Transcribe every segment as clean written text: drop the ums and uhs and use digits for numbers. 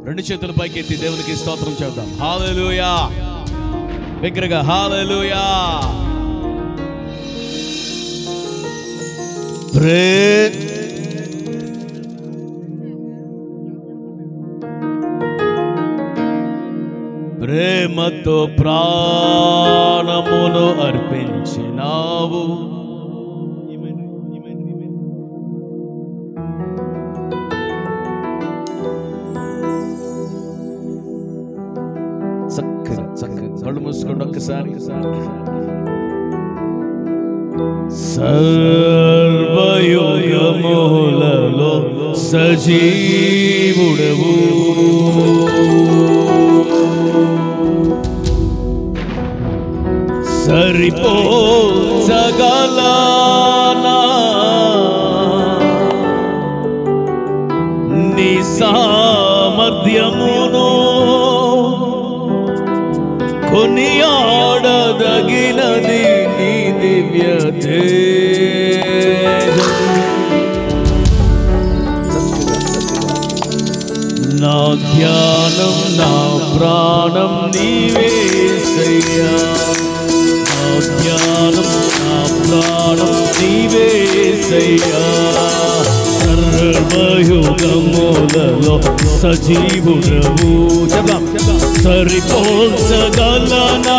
రెండు చేతుల పైకి ఎత్తి దేవునికి స్తోత్రం చేద్దాం. హల్లెలూయా. బిగ్గరగా హల్లెలూయా. ప్రేమతో ప్రాణమును అర్పించినావు, చక్కగా చక్కగా కళ్ళు మూసుకోండి ఒక్కసారి. సర్వయుగములలో సజీవుడవు, సరిపోచగలనా నీ సామర్థ్యమును, కొనియాడదగినది నీ దివ్య తేజం. నా ధ్యానం నా ప్రాణం నీవేసయ్యా, నా ధ్యానం నా ప్రాణం నీవేసయ్యా. సర్వయుగములలో సజీవుడవు, సరిపోల్చగలనా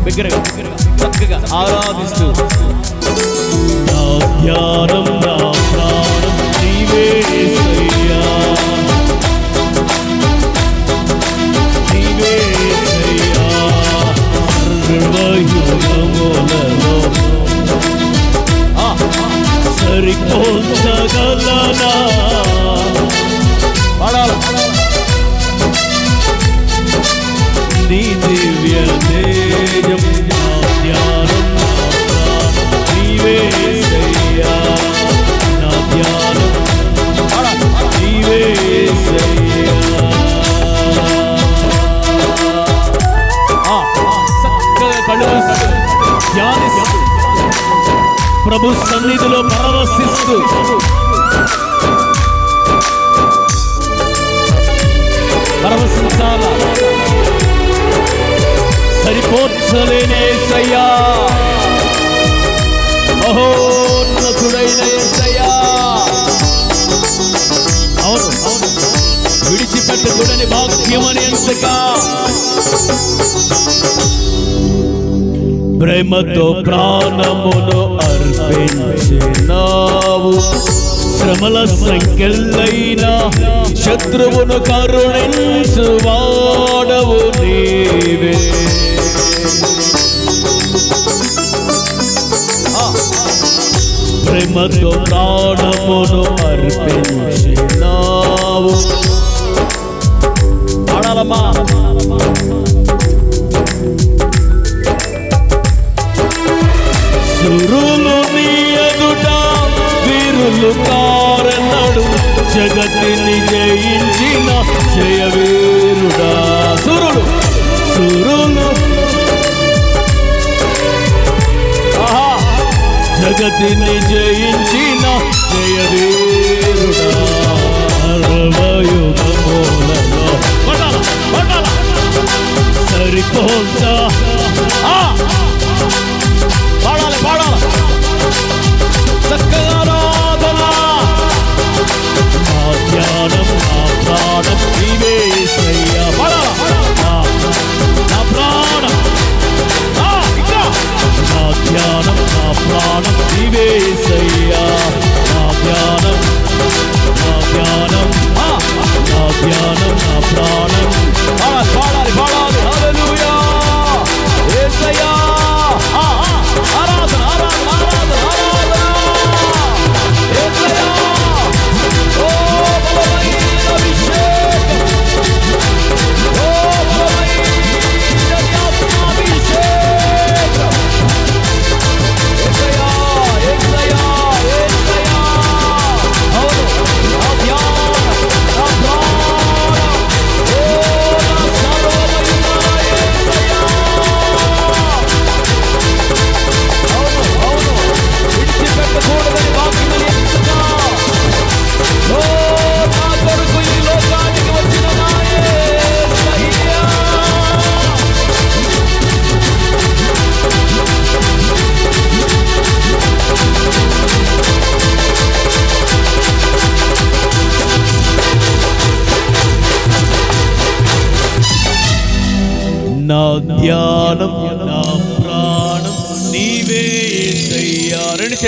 బిగ్గరగా చక్కగా ఆరాధిస్తూ. నా ధ్యానం నా ప్రాణం నీవేసయ్యా, నీవేసయ్యా. సర్వయుగములలో సరిపోల్చగలనా నీ దివ్య తేజం. నా ధ్యానం నా ప్రాణం నీవేసయ్యా, నా ధ్యానం నీవేసయ్యా. చక్కగా కళ్ళు ధ్యానిస్తూ ప్రభు సన్నిధిలో పరవశిస్తూ పరవశించాలా. సరిపోర్చలేని యేసయ్యా, మహోన్నతుడైన యేసయ్యా. అవును అవును, విడిచిపెట్టకూడని భాగ్యమని ఎంతగా ప్రేమతో ప్రాణమును అర్పించినావు, శ్రమల సంఖ్యలైన శత్రువును కరుణించు వాడవు నీవే. ప్రేమతో ప్రాణమును అర్పించినావు. ఆడాలమ్మా. సురులు నీ ఎదుట వీరులు కారన్నాడు, జగతిని జయించిన జయవీరుడా. సురులు సురులు జగతిని జయించిన జయవీరుడా. సర్వయుగములలో సరిపోల్చా పాడాలి పాడాలి చక్కగా రాధనా. నా ధ్యానం నా ప్రాణం నీవేసయ్యా, నా ప్రాణం నా ధ్యానం నా ప్రాణం నీవేసయ్యా, నా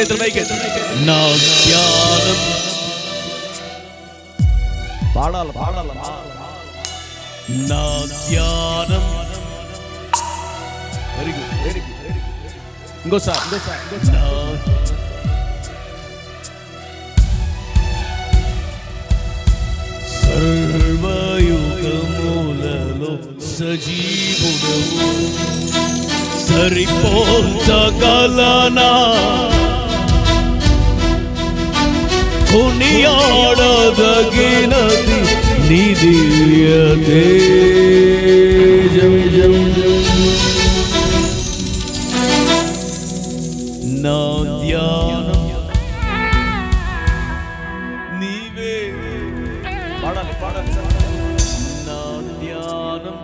చేతులు పైకెత్తి. నా ధ్యానం పాడాలి పాడాలి. నా ధ్యానం very good very good very good. ఇంకోసారి సర్వయుగములలో సజీవుడవు సరిపోల్చగలనా కొనియాడదగినది నీ దివ్య తేజం. నా ధ్యానం నీవే పాడాలి పాడాలి. నా ధ్యానం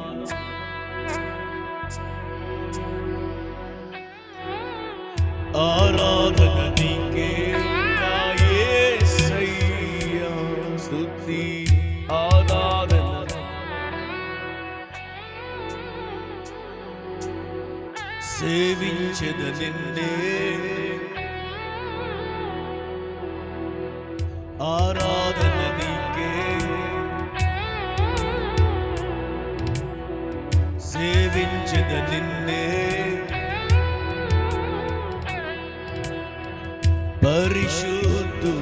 ఆరాధన నీకే నా యేసయ్యా, స్తుతి ఆరాధన సేవించెద నిన్నే ఆరాధన నీకే సేవించెద నిన్నే పరిశుద్ధుడవై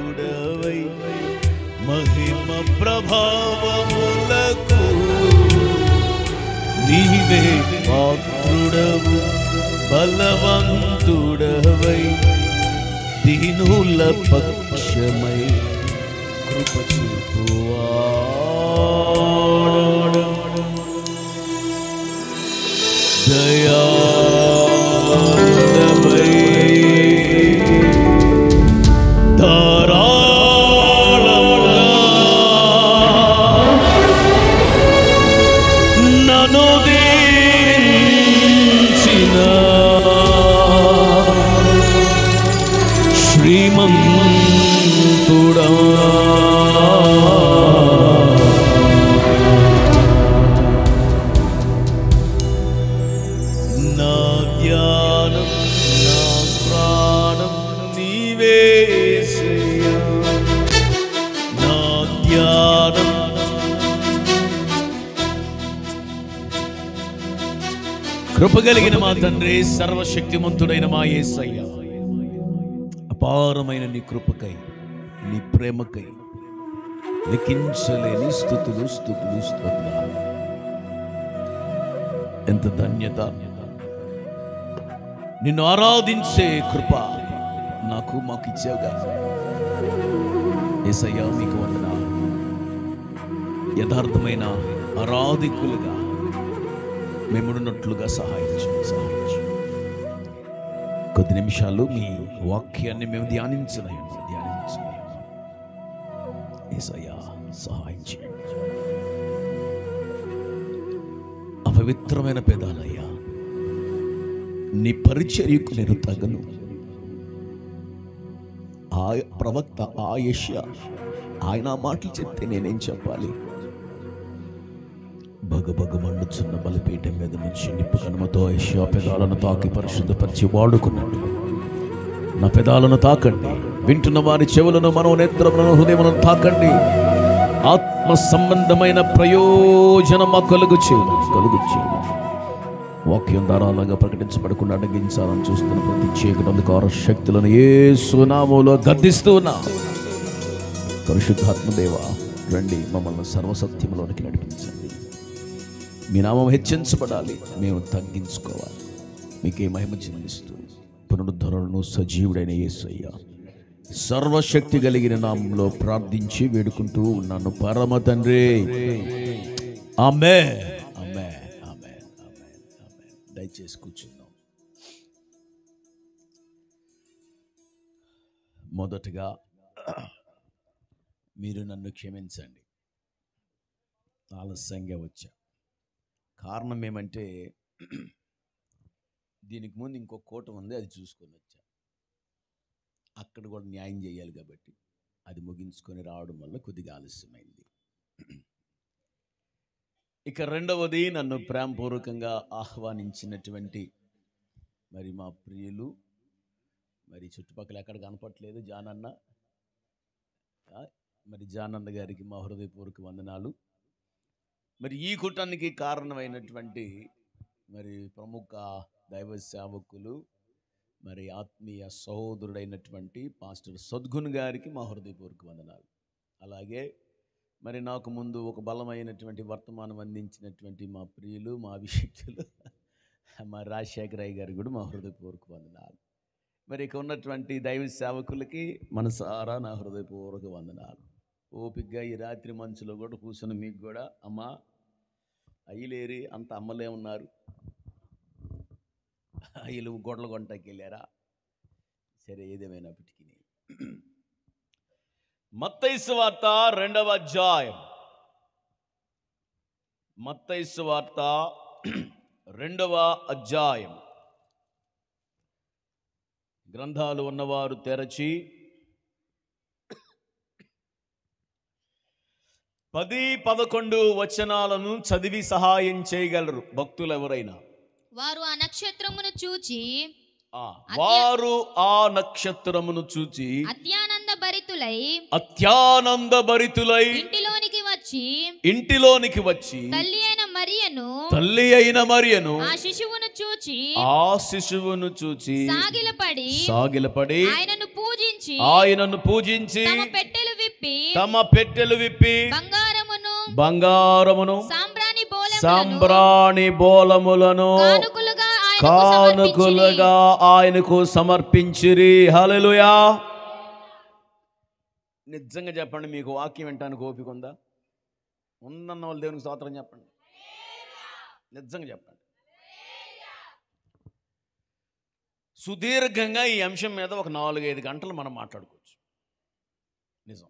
మహిమ ప్రభావములకు నీవే పాత్రుడవు బలవంతుడవై దీనుల పక్షమై కృప చూపువాడు దయాళుడవై ధారాళముగా నన్ను దీవించిన శ్రీమంతుడా నా ధ్యానం నా ప్రాణం నీవేసయ్యా. నా ధ్యానం కృప కలిగిన మా తండ్రి, సర్వశక్తిమంతుడైన మా యేసయ్యా, అపారమైన నీ కృపకై నీ ప్రేమకై లెక్కించలేని స్తుతులు స్తుతులు స్తోత్రాలు. ఎంత ధన్యత, నిన్ను ఆరాధించే కృప మాకు ఇచ్చావుగా యేసయ్యా. మీకు వందనాలు. యథార్థమైన ఆరాధికులుగా మేమున్నట్లుగా సహాయించు. కొద్ది నిమిషాలు మీ వాక్యాన్ని మేము ధ్యానించలేము. యేసయ్యా సహాయం చేయండి. అపవిత్రమైన పెదాలయ్యా, నీ పరిచర్యకు నేను తగను. ఆ ప్రవక్త ఆ యెషయా ఆయన మాటలు చెప్తే నేనేం చెప్పాలి? బగబగ మండుచున్న బలిపీఠం మీద నుంచి నిప్పు కనుమతో యెషయా పెదాలను తాకి పరిశుద్ధపరిచి వాడుకున్నాడు. నా పెదాలను తాకండి, వింటున్న వారి చెవులను, మనోనేత్రములను, హృదయములను తాకండి. ఆత్మ సంబంధమైన ప్రయోజనం మాకు కలుగు చేయండి. వాక్యం ధారాళంగా ప్రకటించబడకుండా అడ్డగించాలని చూస్తున్న ప్రతి చీకటి అంధకార శక్తులను యేసు నామములో గద్దిస్తూ ఉన్నా. పరిశుద్ధాత్మ దేవా, రండి, మమ్మల్ని సర్వసత్యములోనికి నడిపించండి. మీ నామం హెచ్చించబడాలి, మేము తగ్గించుకోవాలి. మీకే మహిమ చెల్లిస్తూ పునరుద్ధరణను సజీవుడైన యేసయ్యా సర్వశక్తి కలిగిన నామంలో ప్రార్థించి వేడుకుంటూ ఉన్నాను పరమ తండ్రి. ఆమేన్. దయచేసి కూర్చుందాం. మొదటగా మీరు నన్ను క్షమించండి, ఆలస్యంగా వచ్చా. కారణం ఏమంటే దీనికి ముందు ఇంకో కూటం ఉంది, అది చూసుకొని వచ్చా. అక్కడ కూడా న్యాయం చేయాలి కాబట్టి అది ముగించుకొని రావడం వల్ల కొద్దిగా ఆలస్యమైంది. ఇక రెండవది, నన్ను ప్రేమపూర్వకంగా ఆహ్వానించినటువంటి మరి మా ప్రియులు, మరి చుట్టుపక్కల ఎక్కడ కనపట్లేదు జానన్న. మరి జానన్న గారికి మా హృదయపూర్వక వందనాలు. మరి ఈ కూటానికి కారణమైనటువంటి మరి ప్రముఖ దైవ సేవకులు, మరి ఆత్మీయ సహోదరుడైనటువంటి పాస్టర్ సద్గుణ్ గారికి మా హృదయపూర్వక వందనాలు. అలాగే మరి నాకు ముందు ఒక బలమైనటువంటి వర్తమానం అందించినటువంటి మా ప్రియులు, మా అభిషిక్తులు, మా రాజశేఖరయ్య గారికి కూడా మా హృదయపూర్వక వందనాలు. మరి ఇక ఉన్నటువంటి దైవ సేవకులకి మనసారా నా హృదయపూర్వక వందనాలు. ఓపికగా ఈ రాత్రి మంచులో కూడా కూర్చొని మీకు కూడా అమ్మా అయ్యలేరి అంత అమ్మలే ఉన్నారు, అయ్యలు గొడ్ల కొంటకి వెళ్ళారా, సరే ఏదేమైనప్పటికీ మత్తయి సువార్త 2వ అధ్యాయం, మత్తయి సువార్త 2వ అధ్యాయం. గ్రంథాలు ఉన్నవారు తెరచి 10-11 వచనాలను చదివి సహాయం చేయగలరు భక్తులు ఎవరైనా. వారు ఆ నక్షత్రమును చూచి అత్యానంద భరితులై ఇంటిలోనికి వచ్చి తల్లి అయిన మరియను ఆ శిశువును చూచి సాగిలపడి ఆయనను పూజించి తమ పెట్టెలు విప్పి బంగారమును సాంబ్రాణి బోలములను కానుకలుగా ఆయనకు సమర్పించిరి. హల్లెలూయా. నిజంగా చెప్పండి, మీకు వాక్యం వినటానికి ఓపిక ఉందా? ఉందన్న వాళ్ళు దేవునికి స్తోత్రం చెప్పండి. నిజంగా చెప్పండి. సుదీర్ఘంగా ఈ అంశం మీద ఒక 4-5 గంటలు మనం మాట్లాడుకోవచ్చు. నిజం.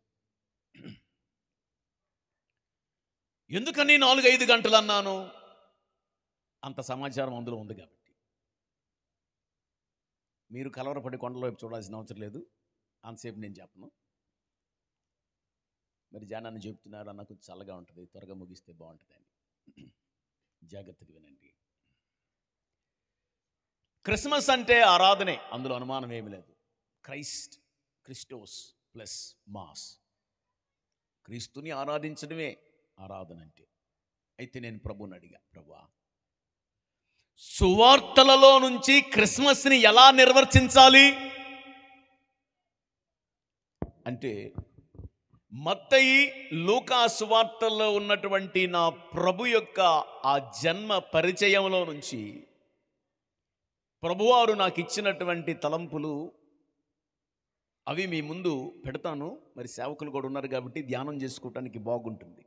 ఎందుకని 4-5 గంటలు అన్నాను? అంత సమాచారం అందులో ఉంది కాబట్టి. మీరు కలవరపడి కొండల వైపు చూడాల్సిన అవసరం లేదు, అంతసేపు నేను చెప్పను. మరి జానాన్ని చెప్తున్నారు అన్న కొంచెం చల్లగా ఉంటుంది, త్వరగా ముగిస్తే బాగుంటుంది అని జాగ్రత్తగా వినండి. క్రిస్మస్ అంటే ఆరాధనే, అందులో అనుమానం ఏమి లేదు. క్రిస్టోస్ ప్లస్ మాస్, క్రీస్తుని ఆరాధించడమే ఆరాధన అంటే. అయితే నేను ప్రభువుని అడిగా, ప్రభువా సువార్తలలో నుంచి క్రిస్మస్ని ఎలా నిర్వర్తించాలి అంటే, మత్తయి లూకా సువార్తల్లో ఉన్నటువంటి నా ప్రభు యొక్క ఆ జన్మ పరిచయంలో నుంచి ప్రభువారు నాకు ఇచ్చినటువంటి తలంపులు అవి మీ ముందు పెడతాను. మరి సేవకులు కూడా ఉన్నారు కాబట్టి ధ్యానం చేసుకోవటానికి బాగుంటుంది.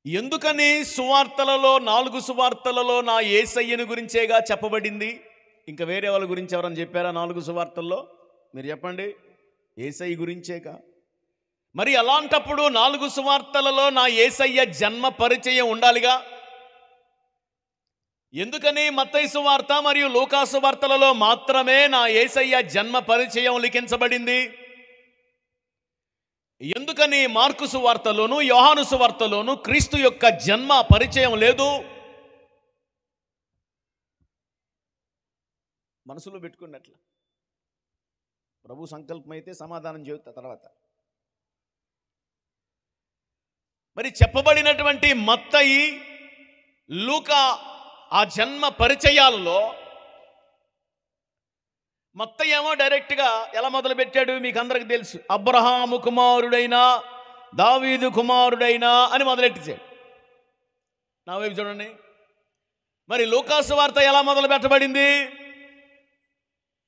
ఎందుకని సువార్తలలో 4 సువార్తలలో నా యేసయ్యను గురించేగా చెప్పబడింది? ఇంకా వేరే వాళ్ళ గురించి ఎవరని చెప్పారా 4 సువార్తల్లో? మీరు చెప్పండి. యేసయ్య గురించేగా. మరి అలాంటప్పుడు 4 సువార్తలలో నా యేసయ్య జన్మ పరిచయం ఉండాలిగా. ఎందుకని మత్తయి సువార్త మరియు లూకా సువార్తలలో మాత్రమే నా యేసయ్య జన్మ పరిచయం లిఖించబడింది? ఎందుకని మార్కు సువార్తలోను యోహాను సువార్తలోను క్రీస్తు యొక్క జన్మ పరిచయం లేదు? మనసులో పెట్టుకున్నట్ల ప్రభు సంకల్పం అయితే సమాధానం చెబుతా తర్వాత. మరి చెప్పబడినటువంటి మత్తయి లూకా ఆ జన్మ పరిచయాలలో మత్తయి ఏమో డైరెక్ట్గా ఎలా మొదలుపెట్టాడు మీకు అందరికి తెలుసు. అబ్రహాము కుమారుడైనా దావీదు కుమారుడైనా అని మొదలెట్టించాడు. నా వైపు చూడండి. మరి లూకా సువార్త ఎలా మొదలు పెట్టబడింది?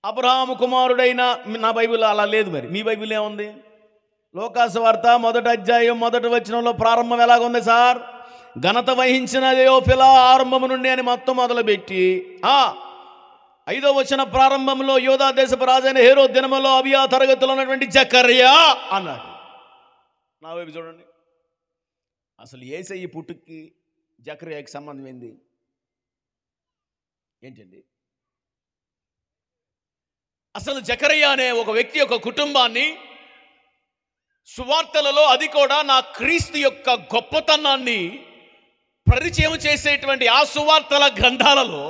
అబ్రహాము కుమారుడైన. నా బైబిల్ అలా లేదు. మరి మీ బైబిల్ ఏముంది? లూకా సువార్త 1వ అధ్యాయం 1వ వచనంలో ప్రారంభం ఎలాగుంది సార్? ఘనత వహించిన థెయోఫిల ఆరంభము నుండి అని మొత్తం మొదలుపెట్టి 5వ వచన ప్రారంభంలో యూదా దేశపు రాజైన హేరోదు దినములో అబియా తరగతిలో ఉన్నటువంటి జకర్యా అన్నాడు. నా వైపు చూడండి. అసలు యేసయ్య పుట్టుకి జకర్యాకి సంబంధం ఏంది? ఏంటండి? అసలు జకర్యా అనే ఒక వ్యక్తి యొక్క కుటుంబాన్ని సువార్తలలో, అది కూడా నా క్రీస్తు యొక్క గొప్పతనాన్ని పరిచయం చేసేటువంటి ఆ సువార్తల గ్రంథాలలో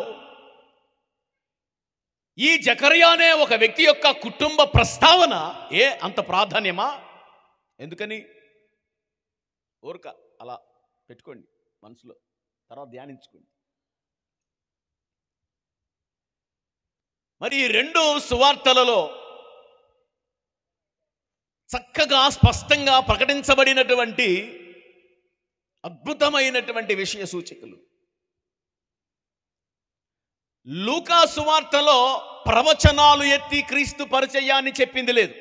ఈ జకర్యా అనే ఒక వ్యక్తి యొక్క కుటుంబ ప్రస్తావన అంత ప్రాధాన్యమా? ఎందుకని? ఊరక అలా పెట్టుకోండి మనసులో, తర్వాత ధ్యానించుకోండి. మరి ఈ 2 సువార్తలలో చక్కగా స్పష్టంగా ప్రకటించబడినటువంటి అద్భుతమైనటువంటి విషయ సూచికలు. లూకా సువార్తలో ప్రవచనాలు ఎత్తి క్రీస్తు పరిచయాన్ని చెప్పింది లేదు.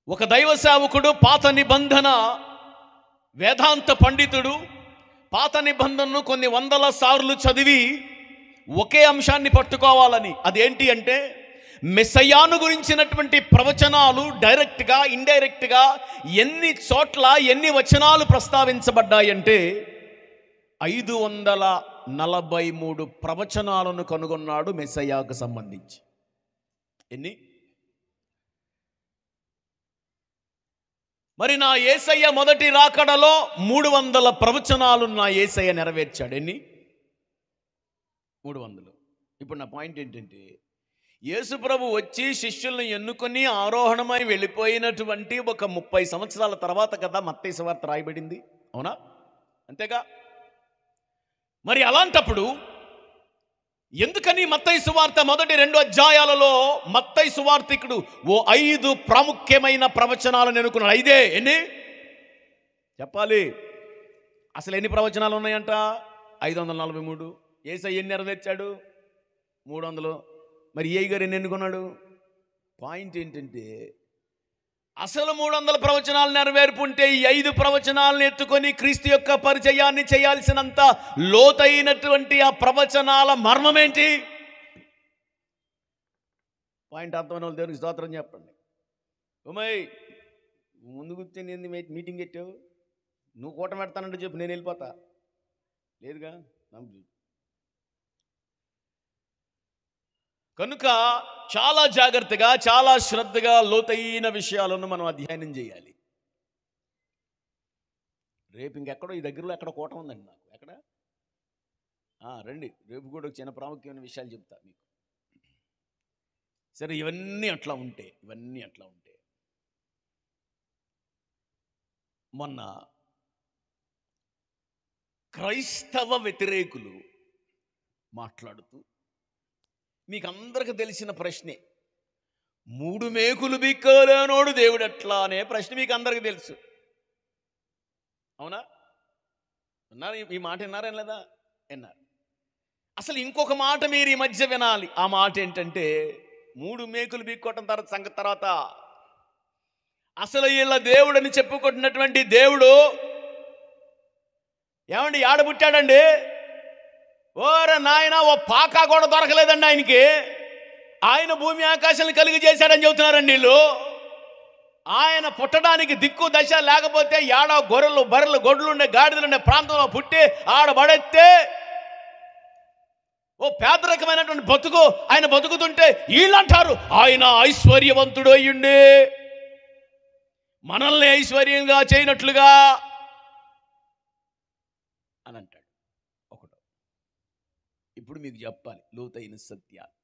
ఒక దైవ సేవకుడు, పాత నిబంధన వేదాంత పండితుడు, పాత నిబంధనను కొన్ని వందల సార్లు చదివి ఒకే అంశాన్ని పట్టుకోవాలని, అదేంటి అంటే మెస్సయాను గురించినటువంటి ప్రవచనాలు డైరెక్ట్గా ఇండైరెక్ట్గా ఎన్ని చోట్ల ఎన్ని వచనాలు ప్రస్తావించబడ్డాయంటే 543 ప్రవచనాలను కనుగొన్నాడు మెస్సయాకు సంబంధించి. ఎన్ని? మరి నా యేసయ్య మొదటి రాకడలో 300 ప్రవచనాలు నా యేసయ్య నెరవేర్చాడు. ఎన్ని? 300. ఇప్పుడు నా పాయింట్ ఏంటంటే, యేసుప్రభు వచ్చి శిష్యుల్ని ఎన్నుకొని ఆరోహణమై వెళ్ళిపోయినటువంటి ఒక 30 సంవత్సరాల తర్వాత కదా మత్తయి సువార్త రాయబడింది, అవునా? అంతేగా? మరి అలాంటప్పుడు ఎందుకని మత్తయి సువార్త మొదటి 2 అధ్యాయాలలో మత్తయి సువార్తికుడు 5 ప్రాముఖ్యమైన ప్రవచనాలను ఎన్నుకున్నాడు? 5. ఎన్ని చెప్పాలి? అసలు ఎన్ని ప్రవచనాలు ఉన్నాయంట? 543. యేసయ్య ఎన్ని నెరవేర్చాడు? 300. మరి ఏ గారు ఎన్ని ఎన్నుకున్నాడు? పాయింట్ ఏంటంటే, అసలు 300 ప్రవచనాలు నెరవేర్పు ఉంటే ఈ 5 ప్రవచనాలను ఎత్తుకొని క్రీస్తు యొక్క పరిచయాన్ని చేయాల్సినంత లోతైనటువంటి ఆ ప్రవచనాల మర్మం ఏంటి? పాయింట్ అర్థమైన వాళ్ళు దేవునికి స్తోత్రం చెప్పండి. ఉమయ్, ముందు కూర్చొని ఏంది మీటింగ్ పెట్టావు? నువ్వు కూట పెడతానంటే చెప్పు, నేను వెళ్ళిపోతా. లేదుగా. కనుక చాలా జాగ్రత్తగా, చాలా శ్రద్ధగా లోతైన విషయాలను మనం అధ్యయనం చేయాలి. రేపు ఇంకెక్కడో ఈ దగ్గరలో ఎక్కడ కోట ఉందండి నాకు. ఎక్కడ? రండి, రేపు కూడా ఒక చిన్న ప్రాముఖ్యమైన విషయాలు చెప్తా మీకు. సరే, ఇవన్నీ అట్లా ఉంటే మొన్న క్రైస్తవ వ్యతిరేకులు మాట్లాడుతూ మీకు అందరికి తెలిసిన ప్రశ్నే, 3 మేకులు బిక్కలేనోడు దేవుడు ఎట్లా అనే ప్రశ్న మీకు అందరికి తెలుసు, అవునా? విన్నారు? ఈ మాట విన్నారేం లేదా? విన్నారు. అసలు ఇంకొక మాట మీరు ఈ మధ్య వినాలి. ఆ మాట ఏంటంటే, 3 మేకులు బిక్కోవటం సంగతి తర్వాత, అసలు వీళ్ళ దేవుడు అని చెప్పుకుంటున్నటువంటి దేవుడు ఏమండి ఆడబుట్టాడండి? ఓరే నాయన, ఓ పాకా కూడా దొరకలేదండి ఆయనకి. ఆయన భూమి ఆకాశాన్ని కలిగి చేశాడని చెబుతున్నారండి వీళ్ళు. ఆయన పుట్టడానికి దిక్కు దశ లేకపోతే ఏడో గొర్రెలు బర్రెలు గొడ్లు ఉండే గాడిదలు ఉండే ప్రాంతంలో పుట్టి ఆడబడెత్తే ఓ పేదరికమైనటువంటి బతుకు ఆయన బతుకుతుంటే వీళ్ళంటారు ఆయన ఐశ్వర్యవంతుడు అయ్యుండి మనల్ని ఐశ్వర్యంగా చేయనట్లుగా అని అంటాడు. ఒకటో. ఇప్పుడు మీకు చెప్పాలి లోతైన సత్యాలు.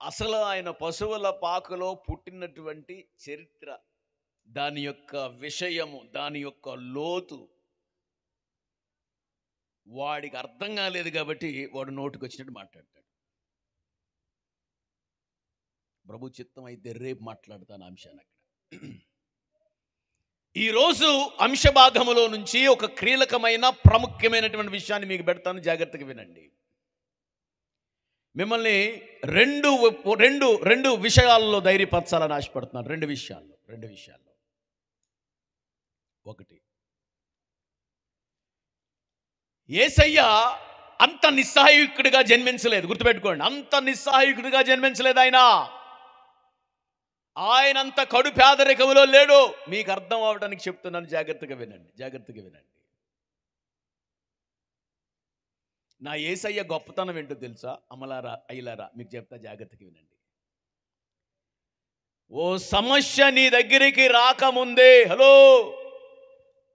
అసలు ఆయన పశువుల పాకలో పుట్టినటువంటి చరిత్ర, దాని యొక్క విషయము, దాని యొక్క లోతు వాడికి అర్థం కాలేదు కాబట్టి వాడు నోటికి వచ్చినట్టు మాట్లాడతాడు. ప్రభు చిత్తం అయితే రేపు మాట్లాడతాను అంశాన్ని. అక్కడ ఈరోజు అంశభాగములో నుంచి ఒక కీలకమైన ప్రాముఖ్యమైనటువంటి విషయాన్ని మీకు పెడతాను, జాగ్రత్తగా వినండి. మిమ్మల్ని రెండు విషయాల్లో ధైర్యపరచాలని ఆశపడుతున్నాను. రెండు విషయాల్లో. ఒకటి, యేసయ్య అంత నిస్సహాయకుడిగా జన్మించలేదు. గుర్తుపెట్టుకోండి, అంత నిస్సహాయకుడిగా జన్మించలేదు. ఆయనంత కడు పేదరికములో లేడు. మీకు అర్థం అవడానికి చెప్తున్నాను, జాగ్రత్తగా వినండి. నా యేసయ్య గొప్పతనం ఏంటో తెలుసా? అమలారా అయ్యలారా మీకు చెప్తా, జాగ్రత్తగా వినండి. ఓ సమస్య నీ దగ్గరికి రాకముందే, హలో,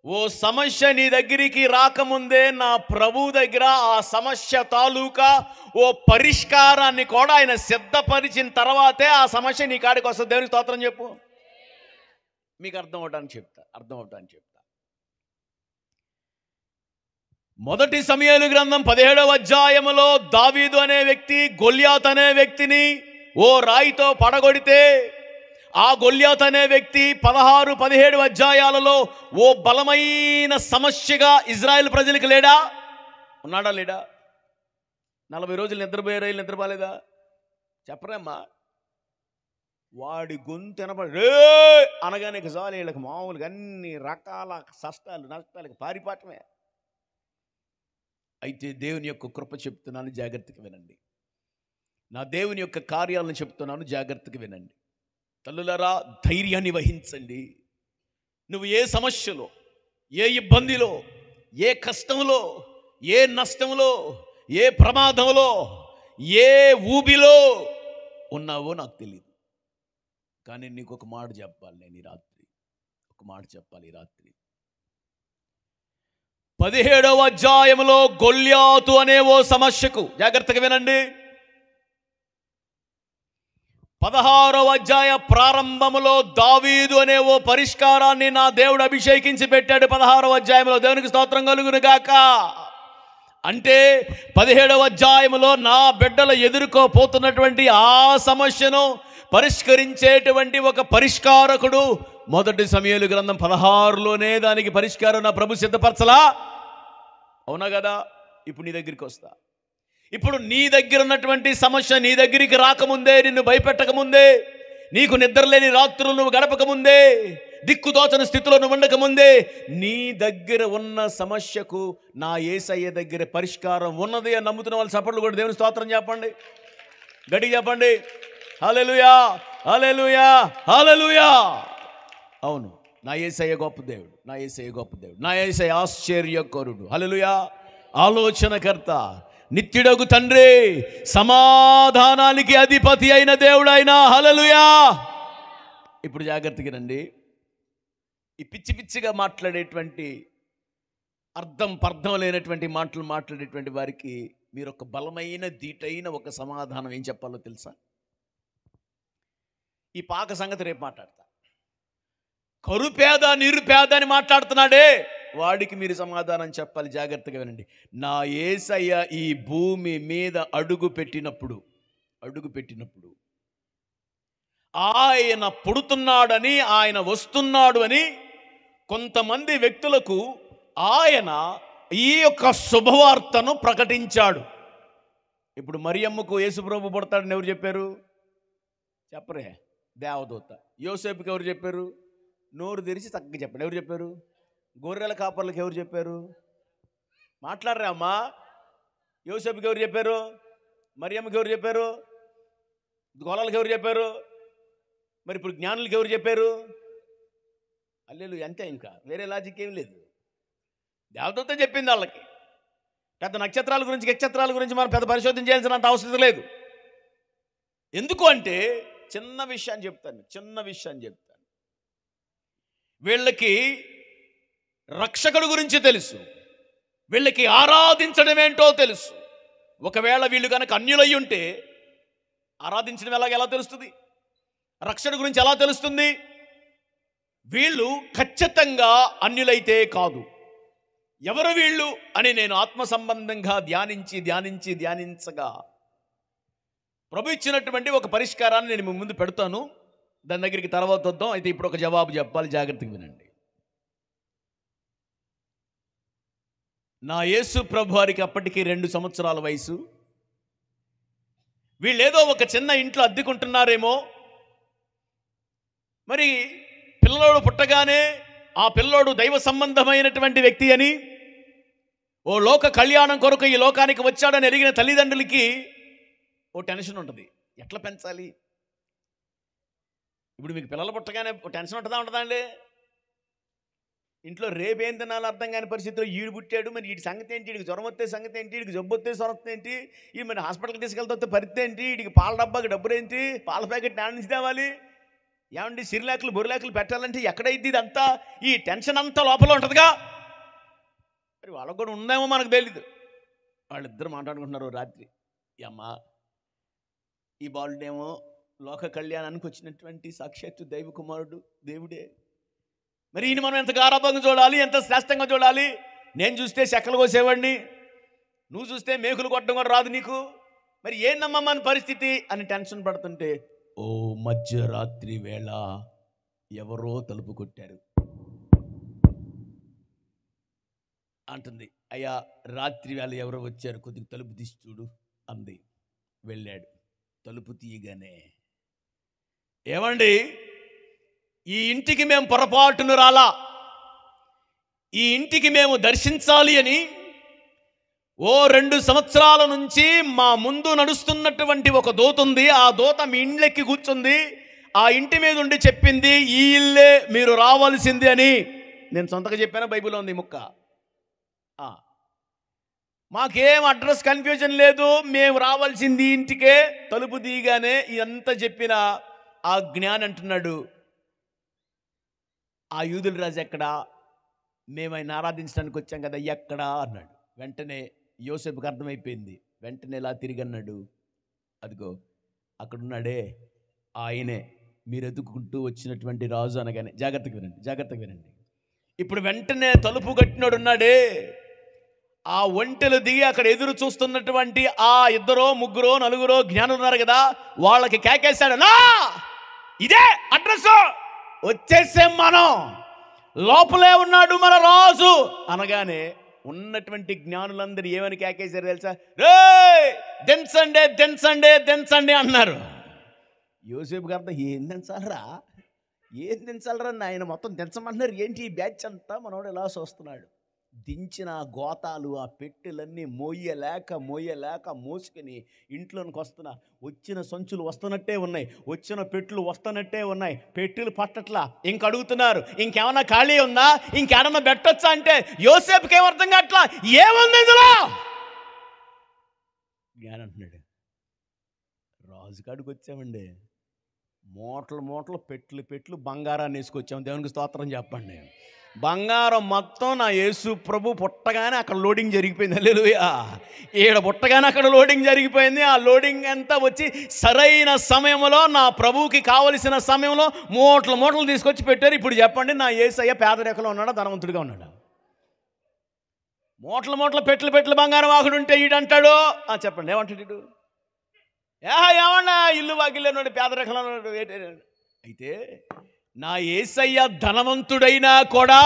ఓ సమస్య నీ దగ్గరికి రాకముందే నా ప్రభు దగ్గర ఆ సమస్య తాలూకా ఓ పరిష్కారాన్ని కూడా ఆయన సిద్ధపరిచిన తర్వాతే ఆ సమస్య నీ కాడికి వస్తుంది. దేవునికి స్తోత్రం చెప్పు. మీకు అర్థం అవడానికి చెప్తా. మొదటి సమూయేలు గ్రంథం 17వ అధ్యాయములో దావీదు అనే వ్యక్తి గొల్యాతు అనే వ్యక్తిని ఓ రాయితో పడగొడితే ఆ గొల్యాతు అనే వ్యక్తి 16-17 అధ్యాయాలలో ఓ బలమైన సమస్యగా ఇజ్రాయెల్ ప్రజలకు ఉన్నాడా లేడా? 40 రోజులు నిద్రపోలేదా? చెప్పరేమ్మా. వాడి గొంతు వినపడి అనగానే చాలు వీళ్ళకి మామూలుగా అన్ని రకాల నష్టాలకు పారిపాటమే. అయితే దేవుని యొక్క కృప చెప్తున్నాను, జాగ్రత్తగా వినండి. నా దేవుని యొక్క కార్యాలను చెప్తున్నాను, జాగ్రత్తగా వినండి. తల్లులారా, ధైర్యాన్ని వహించండి. నువ్వు ఏ సమస్యలో, ఏ ఇబ్బందిలో, ఏ కష్టంలో, ఏ నష్టంలో, ఏ ప్రమాదంలో, ఏ ఊబిలో ఉన్నావో నాకు తెలియదు. కానీ నీకు ఒక మాట చెప్పాలి. నేను ఈ రాత్రి 17వ అధ్యాయంలో గొల్యాతు అనే ఓ సమస్యకు జాగ్రత్తగా వినండి. 16వ అధ్యాయ ప్రారంభములో దావీదు అనే ఓ పరిష్కారాన్ని నా దేవుడు అభిషేకించి పెట్టాడు. 16వ అధ్యాయంలో దేవునికి స్తోత్రం కలుగును గాక. అంటే 17వ అధ్యాయంలో నా బిడ్డలు ఎదుర్కోపోతున్నటువంటి ఆ సమస్యను పరిష్కరించేటువంటి ఒక పరిష్కారకుడు మొదటి సమూయేలు గ్రంథం 16లోనే దానికి పరిష్కారం నా ప్రభు సిద్ధపరచలా? అవునా కదా? ఇప్పుడు నీ దగ్గరికి వస్తా. ఇప్పుడు నీ దగ్గర ఉన్నటువంటి సమస్య నీ దగ్గరికి రాకముందే, నిన్ను భయపెట్టకముందే, నీకు నిద్రలేని రాత్రులు నువ్వు గడపకముందే, దిక్కుదోచని స్థితిలో నువ్వు ఉండకముందే, నీ దగ్గర ఉన్న సమస్యకు నా యేసయ్య దగ్గర పరిష్కారం ఉన్నది అని నమ్ముతున్న వాళ్ళు చప్పట్లు కూడా దేవుని స్తోత్రం చెప్పండి, గట్టిగా చెప్పండి. హల్లెలూయా, హల్లెలూయా, హల్లెలూయా. అవును, నా యేసయ్య గొప్ప దేవుడు, నా యేసయ్య ఆశ్చర్యకరుడు. హల్లెలూయా. ఆలోచనకర్త, నిత్యుడగు తండ్రి, సమాధానానికి అధిపతి అయిన దేవుడు ఆయన. హల్లెలూయా. ఇప్పుడు జాగ్రత్తగా రండి. ఈ పిచ్చిగా మాట్లాడేటువంటి పర్థం లేనటువంటి మాటలు మాట్లాడేటువంటి వారికి మీరు ఒక బలమైన ధీటైన ఒక సమాధానం ఏం చెప్పాలో తెలుసా? ఈ పాక సంగతి రేపు మాట్లాడతా. కరుపేద నిరుపేద అని మాట్లాడుతున్నాడే, వాడికి మీరు సమాధానం చెప్పాలి. జాగ్రత్తగా వినండి. నా యేసయ్య ఈ భూమి మీద అడుగు పెట్టినప్పుడు ఆయన పుడుతున్నాడని, ఆయన వస్తున్నాడు అని కొంతమంది వ్యక్తులకు ఆయన ఈ యొక్క శుభవార్తను ప్రకటించాడు. ఇప్పుడు మరియమ్మకు యేసుప్రభు పుడతాడని ఎవరు చెప్పారు? చెప్పరే, దేవదూత. యోసేపుకి ఎవరు చెప్పారు? నోరు తెరిచి చక్కగా చెప్పండి. ఎవరు చెప్పారు? గొర్రెల కాపర్లకు ఎవరు చెప్పారు? మాట్లాడరా అమ్మా. యోసేపుకి ఎవరు చెప్పారు? మరియమ్మకి ఎవరు చెప్పారు? గొల్లలకు ఎవరు చెప్పారు? మరి ఇప్పుడు జ్ఞానులకి ఎవరు చెప్పారు? అల్లెలు అంతే, ఇంకా వేరే లాజిక్ ఏం లేదు. దేవదూత చెప్పింది వాళ్ళకి. పెద్ద నక్షత్రాల గురించి మనం పెద్ద పరిశోధన చేయాల్సినంత అవసరం లేదు. ఎందుకు అంటే చిన్న విషయాన్ని చెప్తాను. వీళ్ళకి రక్షకుడు గురించి తెలుసు, వీళ్ళకి ఆరాధించడం ఏంటో తెలుసు. ఒకవేళ వీళ్ళు కనుక అన్యులై ఉంటే ఆరాధించడం ఎలా తెలుస్తుంది? రక్షణ గురించి ఎలా తెలుస్తుంది? వీళ్ళు ఖచ్చితంగా అన్యులైతే కాదు. ఎవరు వీళ్ళు అని నేను ఆత్మ సంబంధంగా ధ్యానించగా ప్రభు ఇచ్చినటువంటి ఒక పరిష్కారాన్ని నేను మీ ముందు పెడతాను. దాని దగ్గరికి తర్వాత వద్దాం. అయితే ఇప్పుడు ఒక జవాబు చెప్పాలి, జాగ్రత్తగా వినండి. నా యేసు ప్రభు వారికి అప్పటికి 2 సంవత్సరాల వయసు. వీళ్ళేదో ఒక చిన్న ఇంట్లో అద్దెకుంటున్నారేమో. మరి పిల్లోడు పుట్టగానే ఆ పిల్లోడు దైవ సంబంధమైనటువంటి వ్యక్తి అని, ఓ లోక కళ్యాణం కొరకు ఈ లోకానికి వచ్చాడని ఎరిగిన తల్లిదండ్రులకి ఓ టెన్షన్ ఉంటుంది. ఎట్లా పెంచాలి? ఇప్పుడు మీకు పిల్లలు పుట్టగానే ఓ టెన్షన్ ఉంటుందా అండి? ఇంట్లో రేపేం తినాలో అర్థం కాని పరిస్థితిలో ఈడు పుట్టాడు, మరి వీడి సంగతి ఏంటి, వీడికి జ్వరం వస్తే సంగతి ఏంటి, వీడికి జబ్బు వస్తే స్వరం ఏంటి, ఈ మరి హాస్పిటల్కి తీసుకెళ్తే పరిస్థితి ఏంటి, వీడికి పాల డబ్బాకి డబ్బులు ఏంటి, పాల ప్యాకెట్ నాన్న నుంచి తేవాలి, ఏమండి సిరిలేకలు బొరిలేకలు పెట్టాలంటే ఎక్కడైద్ది ఇదంతా? ఈ టెన్షన్ అంతా లోపల ఉంటుందిగా. మరి వాళ్ళకు కూడా ఉందేమో మనకు తెలీదు. వాళ్ళిద్దరు మాట్లాడుకుంటున్నారు రాత్రి. అమ్మ, ఈ బాలుడేమో లోక కళ్యాణానికి వచ్చినటువంటి సాక్షాత్తు దైవ కుమారుడు, దేవుడే. మరి ఈయన మనం ఎంత గారాభంగా చూడాలి, ఎంత శ్రేష్టంగా చూడాలి. నేను చూస్తే చెక్కలు కోసేవాడిని, నువ్వు చూస్తే మేకులు కొట్టడం కూడా రాదు నీకు. మరి ఏందమ్మా మన పరిస్థితి అని టెన్షన్ పడుతుంటే, ఓ మధ్యరాత్రి వేళ ఎవరో తలుపు కొట్టారు అంటుంది. అయ్యా, రాత్రి వేళ ఎవరో వచ్చారు, కొద్దిగా తలుపు తీసి చూడు అంది. వెళ్ళాడు. తలుపు తీయగానే, ఏమండి, ఈ ఇంటికి మేము పొరపాటును రాలా, ఈ ఇంటికి మేము దర్శించాలి అని 2 సంవత్సరాల నుంచి మా ముందు నడుస్తున్నటువంటి ఒక దూత ఉంది. ఆ దూత మీ ఇంట్లోకి కూర్చుంది, ఆ ఇంటి మీద ఉండి చెప్పింది, ఈ ఇల్లే మీరు రావాల్సింది అని. నేను సొంతగా చెప్పాను, బైబిల్లో ఉంది ముక్క. మాకేం అడ్రస్ కన్ఫ్యూజన్ లేదు, మేము రావాల్సింది ఇంటికే. తలుపు తీయగానే ఎంత చెప్పినా ఆ జ్ఞాని అంటున్నాడు, ఆ యూదుల రాజు ఎక్కడా? మేము ఆయన ఆరాధించడానికి వచ్చాం కదా, ఎక్కడా అన్నాడు. వెంటనే యోసేపుకి అర్థమైపోయింది. వెంటనే ఇలా తిరిగి అన్నాడు, అదిగో అక్కడున్నాడే, ఆయనే మీరు ఎదుగుకుంటూ వచ్చినటువంటి రాజు అనగానే, జాగ్రత్తగా వినండి, జాగ్రత్తగా వినండి. ఇప్పుడు వెంటనే తలుపు కట్టినోడు ఉన్నాడే, ఆ ఒంటెలు దిగి అక్కడ ఎదురు చూస్తున్నటువంటి ఆ 2, 3, 4 జ్ఞానులు ఉన్నారు కదా, వాళ్ళకి కేకేశాడు, నా ఇదే అడ్రస్, వచ్చేసాం మనం, లోపలే ఉన్నాడు మన రాజు అనగానే ఉన్నటువంటి జ్ఞానులందరూ ఏమని కేకేశారు తెలుసా? రే దించండి, దించండి, దించండి అన్నారు. యోసేపు గారు, ఏం దించాలరా, ఏం దించాలరా, ఆయన మొత్తం దించమన్నారు ఏంటి? ఈ బ్యాచ్ అంతా మనోడు ఎలా చూస్తున్నాడు. దించిన గోతాలు, ఆ పెట్టెలన్నీ మోయలేక మోసుకొని ఇంట్లోనికి వస్తున్నా. వచ్చిన సంచులు వస్తున్నట్టే ఉన్నాయి, వచ్చిన పెట్లు వస్తున్నట్టే ఉన్నాయి, పెట్టెలు పట్టట్లా. ఇంక అడుగుతున్నారు, ఇంకేమన్నా ఖాళీ ఉందా, ఇంకేమన్నా పెట్టొచ్చా అంటే యోసేపుకి ఏమర్థం కావట్లా, ఏముంది ఇందులో? జ్ఞానం అంటున్నాడు, రాజుకాడికి వచ్చామండి, మూటలు పెట్లు బంగారాన్ని వేసుకొచ్చాము. దేవునికి స్తోత్రం చెప్పండి. బంగారం మొత్తం నా యేసు ప్రభు పుట్టగానే అక్కడ లోడింగ్ జరిగిపోయింది. హల్లెలూయా. ఈడ పుట్టగానే అక్కడ లోడింగ్ జరిగిపోయింది. ఆ లోడింగ్ అంతా వచ్చి సరైన సమయంలో నా ప్రభువుకి కావలసిన సమయంలో మూటలు తీసుకొచ్చి పెట్టారు. ఇప్పుడు చెప్పండి, నా యేసయ్య పేదరికంలో ఉన్నాడా, ధనవంతుడిగా ఉన్నాడా? మూటలు పెట్లు బంగారం వాకుడు ఉంటే ఈడంటాడు. చెప్పండి, ఏమంటాడు? ఏమన్నా ఇల్లు వాకిల్లేనోడు, పేదరికంలో ఉన్నాడు. అయితే నా యేసయ్య ధనవంతుడైనా కూడా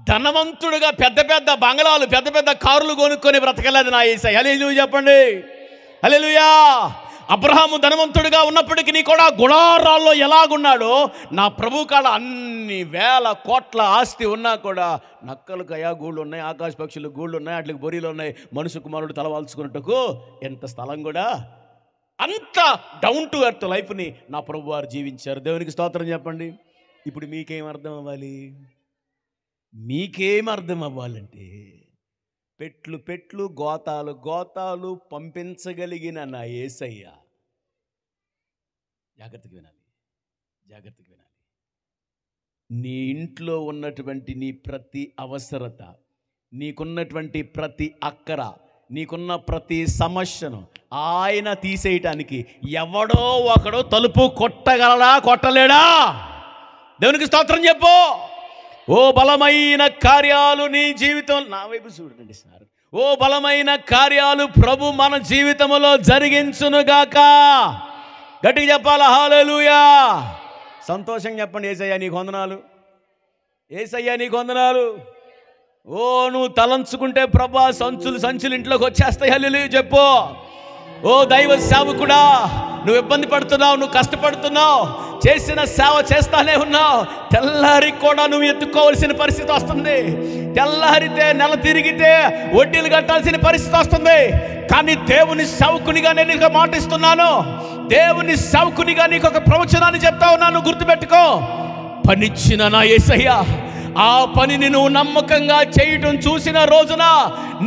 ధనవంతుడుగా పెద్ద బంగళాలు, పెద్ద కారులు కొనుక్కొని బ్రతకలేదు నా యేసయ్య. హల్లెలూయా చెప్పండి, హల్లెలూయా. అబ్రహాము ధనవంతుడిగా ఉన్నప్పటికీ కూడా గుడారాల్లో ఎలాగున్నాడో నా ప్రభు కాడ అన్ని వేల కోట్ల ఆస్తి ఉన్నా కూడా నక్కలు కయా గూళ్ళు ఉన్నాయి, ఆకాశ పక్షులు గూళ్ళు ఉన్నాయి, వాటికి బొరీలు ఉన్నాయి, మనుషు కుమారుడు తలవాల్చుకున్నట్టుకు ఎంత స్థలం కూడా, అంత డౌన్ టు ఎర్త్ లైఫ్ని నా ప్రభు వారు జీవించారు. దేవునికి స్తోత్రం చెప్పండి. ఇప్పుడు మీకేం అర్థం అవ్వాలి? మీకేం అర్థం అవ్వాలంటే పెట్లు గోతాలు పంపించగలిగిన నా యేసయ్య. జాగ్రత్తగా వినాలి. నీ ఇంట్లో ఉన్నటువంటి నీ ప్రతి అవసరత, నీకున్నటువంటి ప్రతి అక్కర, నీకున్న ప్రతి సమస్యను ఆయన తీసేయటానికి ఎవడో ఒకడో తలుపు కొట్టగలడా, కొట్టలేడా? దేవునికి స్తోత్రం చెప్పు. ఓ బలమైన కార్యాలు నీ జీవితం, నా వైపు చూడండి సార్. ఓ బలమైన కార్యాలు ప్రభు మన జీవితంలో జరిగించునుగాక. గట్టిగా చెప్పాలా? హల్లెలూయా. సంతోషంగా చెప్పండి, యేసయ్యా నీకు వందనాలు, యేసయ్యా నీకు వందనాలు. ఓ నువ్వు తలంచుకుంటే ప్రభా సంచులు ఇంట్లోకి వచ్చేస్తాయి. హల్లెలూయా చెప్పు. ఓ దైవ సేవకుడా, నువ్వు ఇబ్బంది పడుతున్నావు, నువ్వు కష్టపడుతున్నావు, చేసిన సేవ చేస్తానే ఉన్నావు. తెల్లారి కూడా నువ్వు ఎత్తుకోవాల్సిన పరిస్థితి వస్తుంది. తెల్లారితే నెల తిరిగితే వడ్డీలు కట్టాల్సిన పరిస్థితి వస్తుంది. కానీ దేవుని సేవకునిగా నేను నీకు మాటిస్తున్నాను, దేవుని సేవకునిగా నీకు ఒక ప్రవచనాన్ని చెప్తా ఉన్నాను, గుర్తుపెట్టుకో. పనిచ్చిన నా యేసయ్య ఆ పనిని నువ్వు నమ్మకంగా చేయటం చూసిన రోజున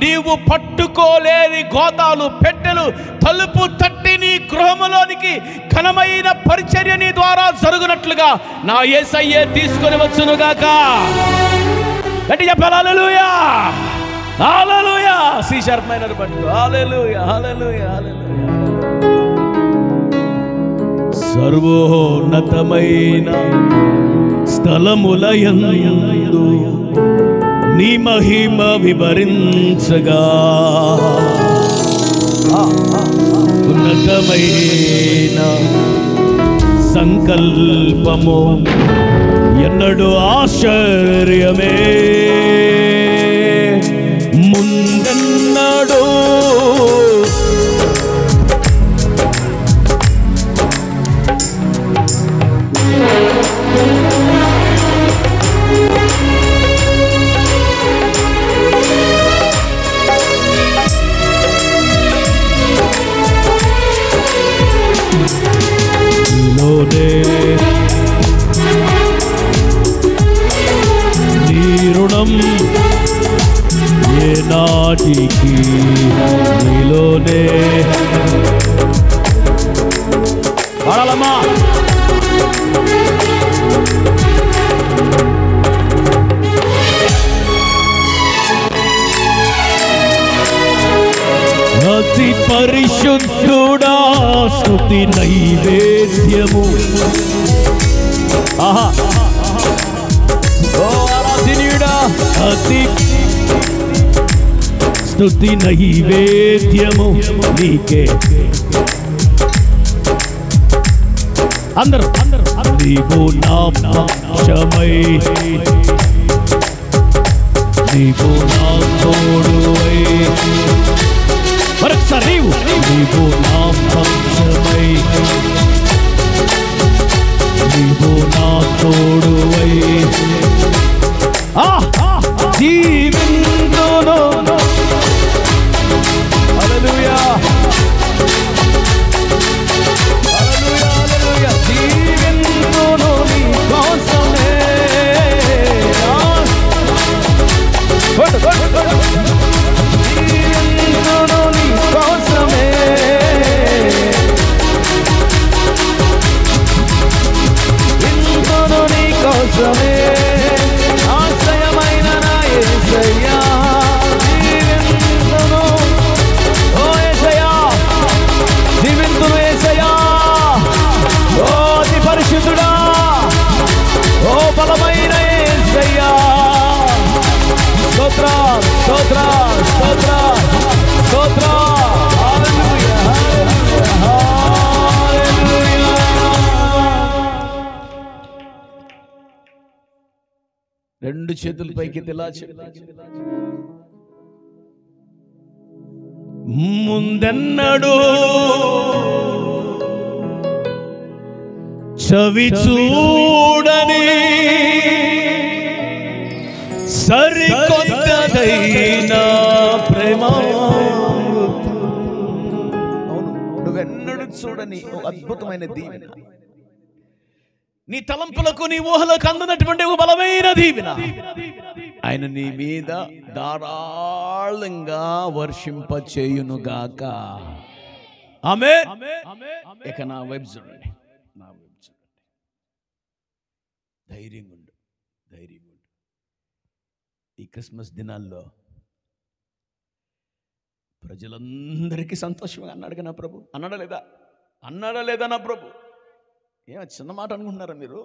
నీవు పట్టుకోలేని గోతాలు, పెట్టెలు తలుపు తట్టి నీ గృహము పరలోకములోనికి ఘనమైన పరిచర్య నీ ద్వారా జరుగునట్లుగా నా యేసయ్యే తీసుకొని వచ్చునుగాక. గట్టి చెప్పాలి హల్లెలూయా, హల్లెలూయా. సి షార్ప్ మైనర్ పట్టు. హల్లెలూయా, హల్లెలూయా, హల్లెలూయా. సర్వోన్నతమైన స్థలములయందు నీ మహిమ వివరించగా, ఉన్నతమైన సంకల్పము ఎన్నడూ ఆశ్చర్యమే, ముందెన్నడూ నీ రుణం ఏ నాటికి నీలోనే పాడాలమ్మా. అతి పరిశుద్ధుడా స్తుతి నైవేద్యము. ఆహా, ఓ ఆరాధనీయుడా, అతి స్తుతి నైవేద్యము నీకే. అందరూ నీవు నా పక్షమై, నీవు నా తోడువై. మరొకసారి నీవు నా పక్షమై, నీవు నా తోడువై. జీవింతును. హల్లెలూయా, హల్లెలూయా, హల్లెలూయా. జీవింతును నీ కోసమే. జీవింతును నీ కోసమే, ఇంతును నీ కోసమే. ఆశ్రయమైన నా యేసయ్యా, జీవింతును. ఓ యేసయ్యా, జీవింతును యేసయ్యా. ఓ అతి పరిశుద్ధుడా, ఓ బలమైన యేసయ్యా. స్తోత్ర, స్తోత్ర, స్తోత్ర, స్తోత్ర. హల్లెలూయా, హల్లెలూయా. రెండు చేతుల పైకి ఇలా ముందెన్నడు చవి చూడని సరికొత్తదైన ప్రేమ. అవును, నువ్వెన్నడు చూడని అద్భుతమైన దీవెన, నీ తలంపులకు నీ ఊహలకు అందనటువంటి ఒక బలమైన దీవెన ఆయన నీ మీద ధారాళంగా వర్షింపచేయునుగాక. ఆమేన్. ఇక నా వైపు చూడండి, నా వైపు చూడండి. ధైర్యంగా ఉండు, ధైర్యంగా ఉండు. ఈ క్రిస్మస్ దినాల్లో ప్రజలందరికీ సంతోషంగా అన్నాడు నా ప్రభు. అన్నాడా లేదా? అన్నాడా లేదా నా ప్రభు? ఏమో చిన్న మాట అనుకుంటున్నారా మీరు?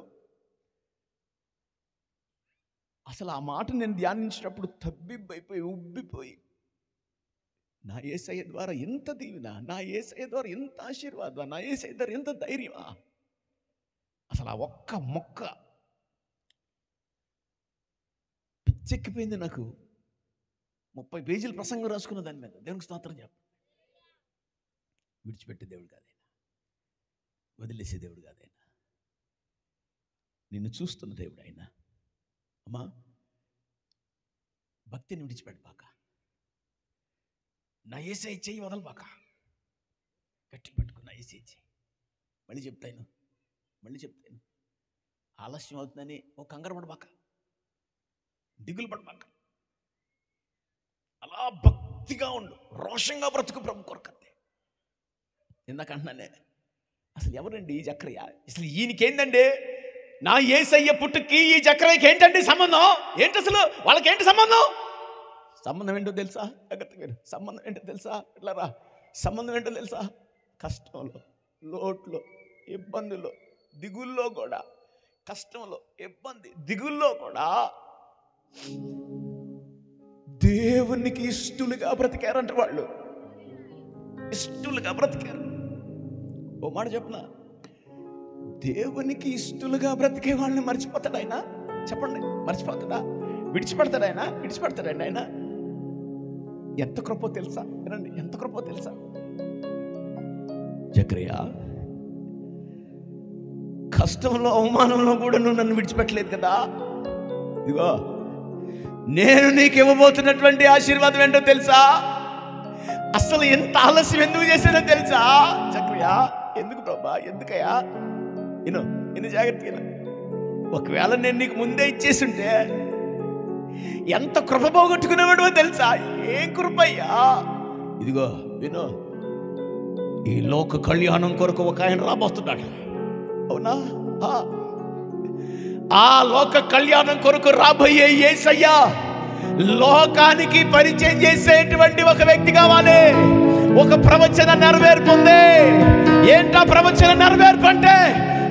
అసలు ఆ మాట నేను ధ్యానించినప్పుడు తబ్బిబ్బైపోయి ఉబ్బిపోయి, నా యేసయ్య ద్వారా ఎంత దీవెన, నా యేసయ్య ద్వారా ఎంత ఆశీర్వాదం, నా యేసయ్య ద్వారా ఎంత ధైర్యమా. అసలు ఆ ఒక్క మొక్క పిచ్చెక్కిపోయింది నాకు. 30 పేజీలు ప్రసంగం రాసుకున్న దాని మీద. దేవునికి స్తోత్రం చెప్పు. విడిచిపెట్టే దేవుడు కాదైనా, వదిలేసే దేవుడు కాదైనా, నిన్ను చూస్తున్న దేవుడు అయినా. అమ్మా, భక్తిని విడిచిపెట్టబాక, నా యేసయ్య చెయ్యి వదలబాక, గట్టి పట్టుకున్న యేసయ్య చెయ్యి. మళ్ళీ చెప్తాను, ఆలస్యం అవుతుందని ఓ కంగారు పడబాక, దిగులు పడబాక. అలా భక్తిగా ఉండు, రోషంగా బ్రతుకు ప్రభు కొరకంతే. ఇందాక అంటున్నానే, అసలు ఎవరండి ఈ జకర్య? అసలు ఈయనకేందండి? నా యేసయ్య పుట్టుకి ఈ జకర్యకి ఏంటండి సంబంధం? ఏంటి అసలు వాళ్ళకేంటి సంబంధం? సంబంధం ఏంటో తెలుసా? సంబంధం ఏంటో తెలుసా? ఇట్లా రా, సంబంధం ఏంటో తెలుసా? కష్టంలో, లోట్లో, ఇబ్బందుల్లో, దిగుల్లో కూడా, కష్టంలో, ఇబ్బంది, దిగుల్లో కూడా దేవునికి ఇష్టలుగా బ్రతికారంట వాళ్ళు. ఇష్టలుగా బ్రతికారు. ఓ మాట చెప్పనా, దేవునికి ఇష్టలుగా బ్రతికే వాళ్ళని మర్చిపోతాడు ఆయన? చెప్పండి, మర్చిపోతాడా? విడిచిపెడతాడు ఆయన? విడిచిపెడతాడండి ఆయన? ఎంత కృపో తెలుసా? వినండి, ఎంత కృపో తెలుసా? జకర్యా, కష్టంలో, అవమానంలో కూడా నువ్వు నన్ను విడిచిపెట్టలేదు కదా. ఇదిగో నేను నీకు ఇవ్వబోతున్నటువంటి ఆశీర్వాదం ఏంటో తెలుసా? అసలు ఎంత ఆలస్యం ఎందుకు చేశానో తెలుసా జకర్యా? ఎందుకు ప్రభా? ఎందుకయ్యా? ఎన్ని జాగ్రత్తగా, ఒకవేళ నేను నీకు ముందే ఇచ్చేస్తుంటే ఎంత కృప పోగొట్టుకునేవాడో తెలుసా? ఏ కృపయ్యా? ఇదిగో విను, ఈ లోక కళ్యాణం కొరకు ఒక ఆయన రాబోతున్నాడు. అవునా? ఆ లోక కళ్యాణం కొరకు రాబోయే యేసయ్యా లోకానికి పరిచయం చేసేటువంటి ఒక వ్యక్తి కావాలి. ఒక ప్రవచన నెరవేర్పు ఉంది. ఏంటా ప్రవచన నెరవేర్పు అంటే,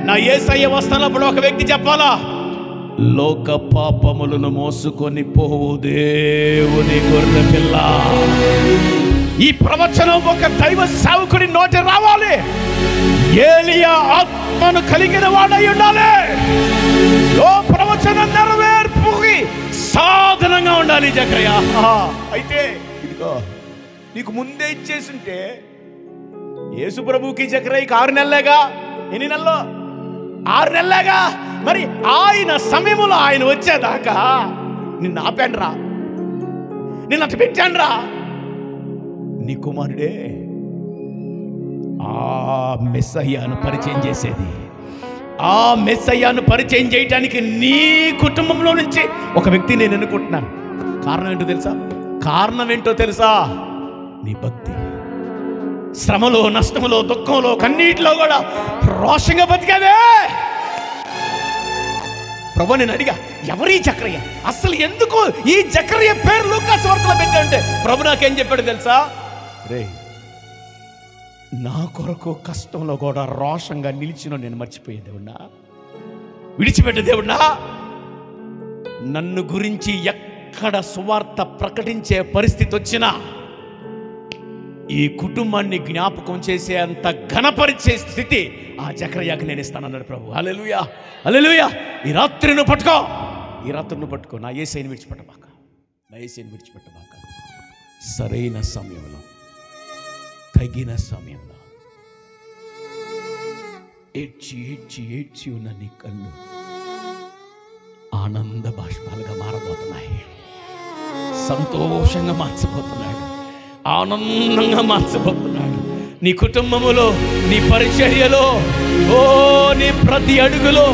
నా యేసయ్య వస్తున్నప్పుడు ఒక వ్యక్తి చెప్పాలా, లోక పాపములను మోసుకొని పోవు దేవుని గొర్రె పిల్ల. ఈ ప్రవచనం ఒక దైవ సేవకుడి నోటి రావాలి. ఏలియా ఆత్మను కలిగిన వాడై ఉండాలి. ఓ ప్రవచన నెరవేర్పుకి సాధనంగా ఉండాలి జకర్యా. అయితే ఇదిగో నీకు ముందే ఇచ్చేసింటే, యేసు ప్రభుకి జకర్యాకి 6 నెలలేగా. ఎన్ని నెలలు? 6 నెలలేగా. మరి ఆయన సమయంలో ఆయన వచ్చేదాకా నిన్ను ఆపానురా, నిన్ను అటు పెట్టానురా. నీ కుమారుడే ఆ మెస్సయ్యాను పరిచయం చేసేది. ఆ మెస్సయ్యాను పరిచయం చేయటానికి నీ కుటుంబంలో నుంచి ఒక వ్యక్తి నేను ఎన్నుకుంటున్నాను. కారణం ఏంటో తెలుసా? కారణం ఏంటో తెలుసా? నీ భక్తి. శ్రమలో, నష్టంలో, దుఃఖంలో, కన్నీటిలో కూడా రోషంగా బతికావే. ప్రభు నేను అడిగా, ఎవరి జకర్య? అసలు ఎందుకు ఈ జకర్య పేరు లూకాసు వార్తలో పెట్టాడంటే ప్రభు నాకేం చెప్పాడు తెలుసా? రే, నా కొరకు కష్టంలో కూడా రోషంగా నిలిచిన నేను మర్చిపోయే దేవుడా, విడిచిపెట్టే దేవుడా. నన్ను గురించి ఎక్కడ సువార్త ప్రకటించే పరిస్థితి వచ్చినా ఈ కుటుంబాన్ని జ్ఞాపకం చేసే అంత ఘనపరిచే స్థితి ఆ జకర్యాకి నేను ఇస్తానన్నాడు ప్రభు. హల్లెలూయా, హల్లెలూయా. ఈ రాత్రిని పట్టుకో, ఈ రాత్రిని పట్టుకో. నా యేసయ్యని విడిచిపెట్టబాక, నా యేసయ్యని విడిచిపెట్టబాక. సరైన సమయంలో, తగిన సమయంలో ఏడ్చి ఏడ్చి ఏడ్చి ఉన్న నీ కళ్ళు ఆనంద బాష్పాలుగా మారబోతున్నాయి. సంతోషంగా మార్చబోతున్నాడు, ఆనందంగా మార్చబోతున్నాడు. నీ కుటుంబములో, నీ పరిచర్యలో, ఓ నీ ప్రతి అడుగులో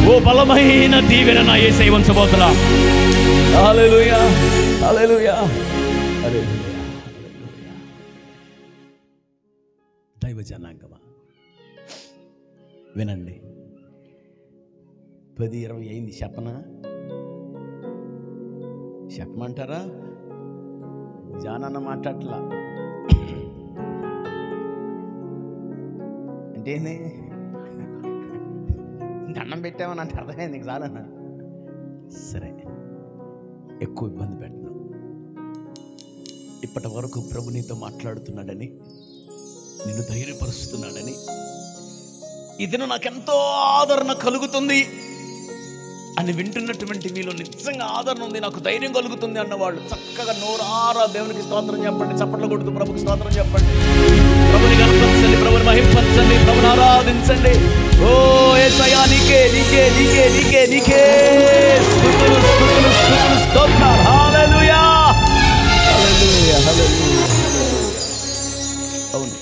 ఓ బలమైన దీవెన నా యేసయ్య ఉంచబోతున్నా. హల్లెలూయా, హల్లెలూయా, హల్లెలూయా. దైవ జనాంగమా వినండి, 10-20 అయింది. చెప్పమంటారా? జానన్న మాట్లాడట్లా అంటే దండం పెట్టామని అంటే అర్థమైంది నీకు చాలన్నా. సరే, ఎక్కువ ఇబ్బంది పెట్టను. ఇప్పటి వరకు ప్రభు నీతో మాట్లాడుతున్నాడని, నిన్ను ధైర్యపరుస్తున్నాడని, ఇది నాకెంతో ఆదరణ కలుగుతుంది అని వింటున్నటువంటి మీలో నిజంగా ఆదరణ ఉంది, నాకు ధైర్యం కలుగుతుంది అన్నవాళ్ళు చక్కగా నోరారా దేవునికి స్తోత్రం చెప్పండి. చప్పట్లు కొడుతూ ప్రభుకి స్తోత్రం చెప్పండి. ప్రభుని కనపరచండి, ప్రభుని మహింపరచండి, ప్రభుని ఆరాధించండి. ఓ యేసయ్యా నీకే నీకే నీకే నీకే నీకే స్తుతులు స్తుతులు స్తుతులు స్తోత్రాలు. హల్లెలూయా, హల్లెలూయా, హల్లెలూయా. అవును,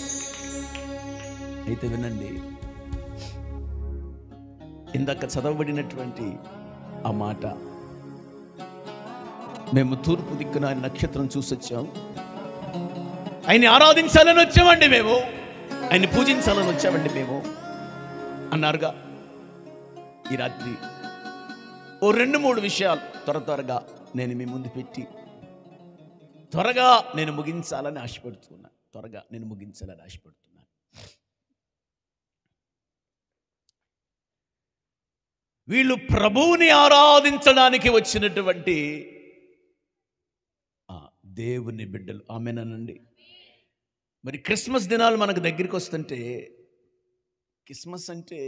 అయితే వినండి, ఇందాక చదవబడినటువంటి ఆ మాట, మేము తూర్పు దిక్కున ఆయన నక్షత్రం చూసి వచ్చాం, ఆయన్ని ఆరాధించాలని వచ్చామండి, మేము ఆయన్ని పూజించాలని వచ్చామండి, మేము అన్నారుగా. ఈ రాత్రి ఓ 2-3 విషయాలు త్వరగా నేను మీ ముందు పెట్టి త్వరగా నేను ముగించాలని ఆశపడుతున్నాను. వీళ్ళు ప్రభువుని ఆరాధించడానికి వచ్చినటువంటి దేవుని బిడ్డలు. ఆమేనండి. మరి క్రిస్మస్ దినాలు మనకు దగ్గరికి వస్తుంటే, క్రిస్మస్ అంటే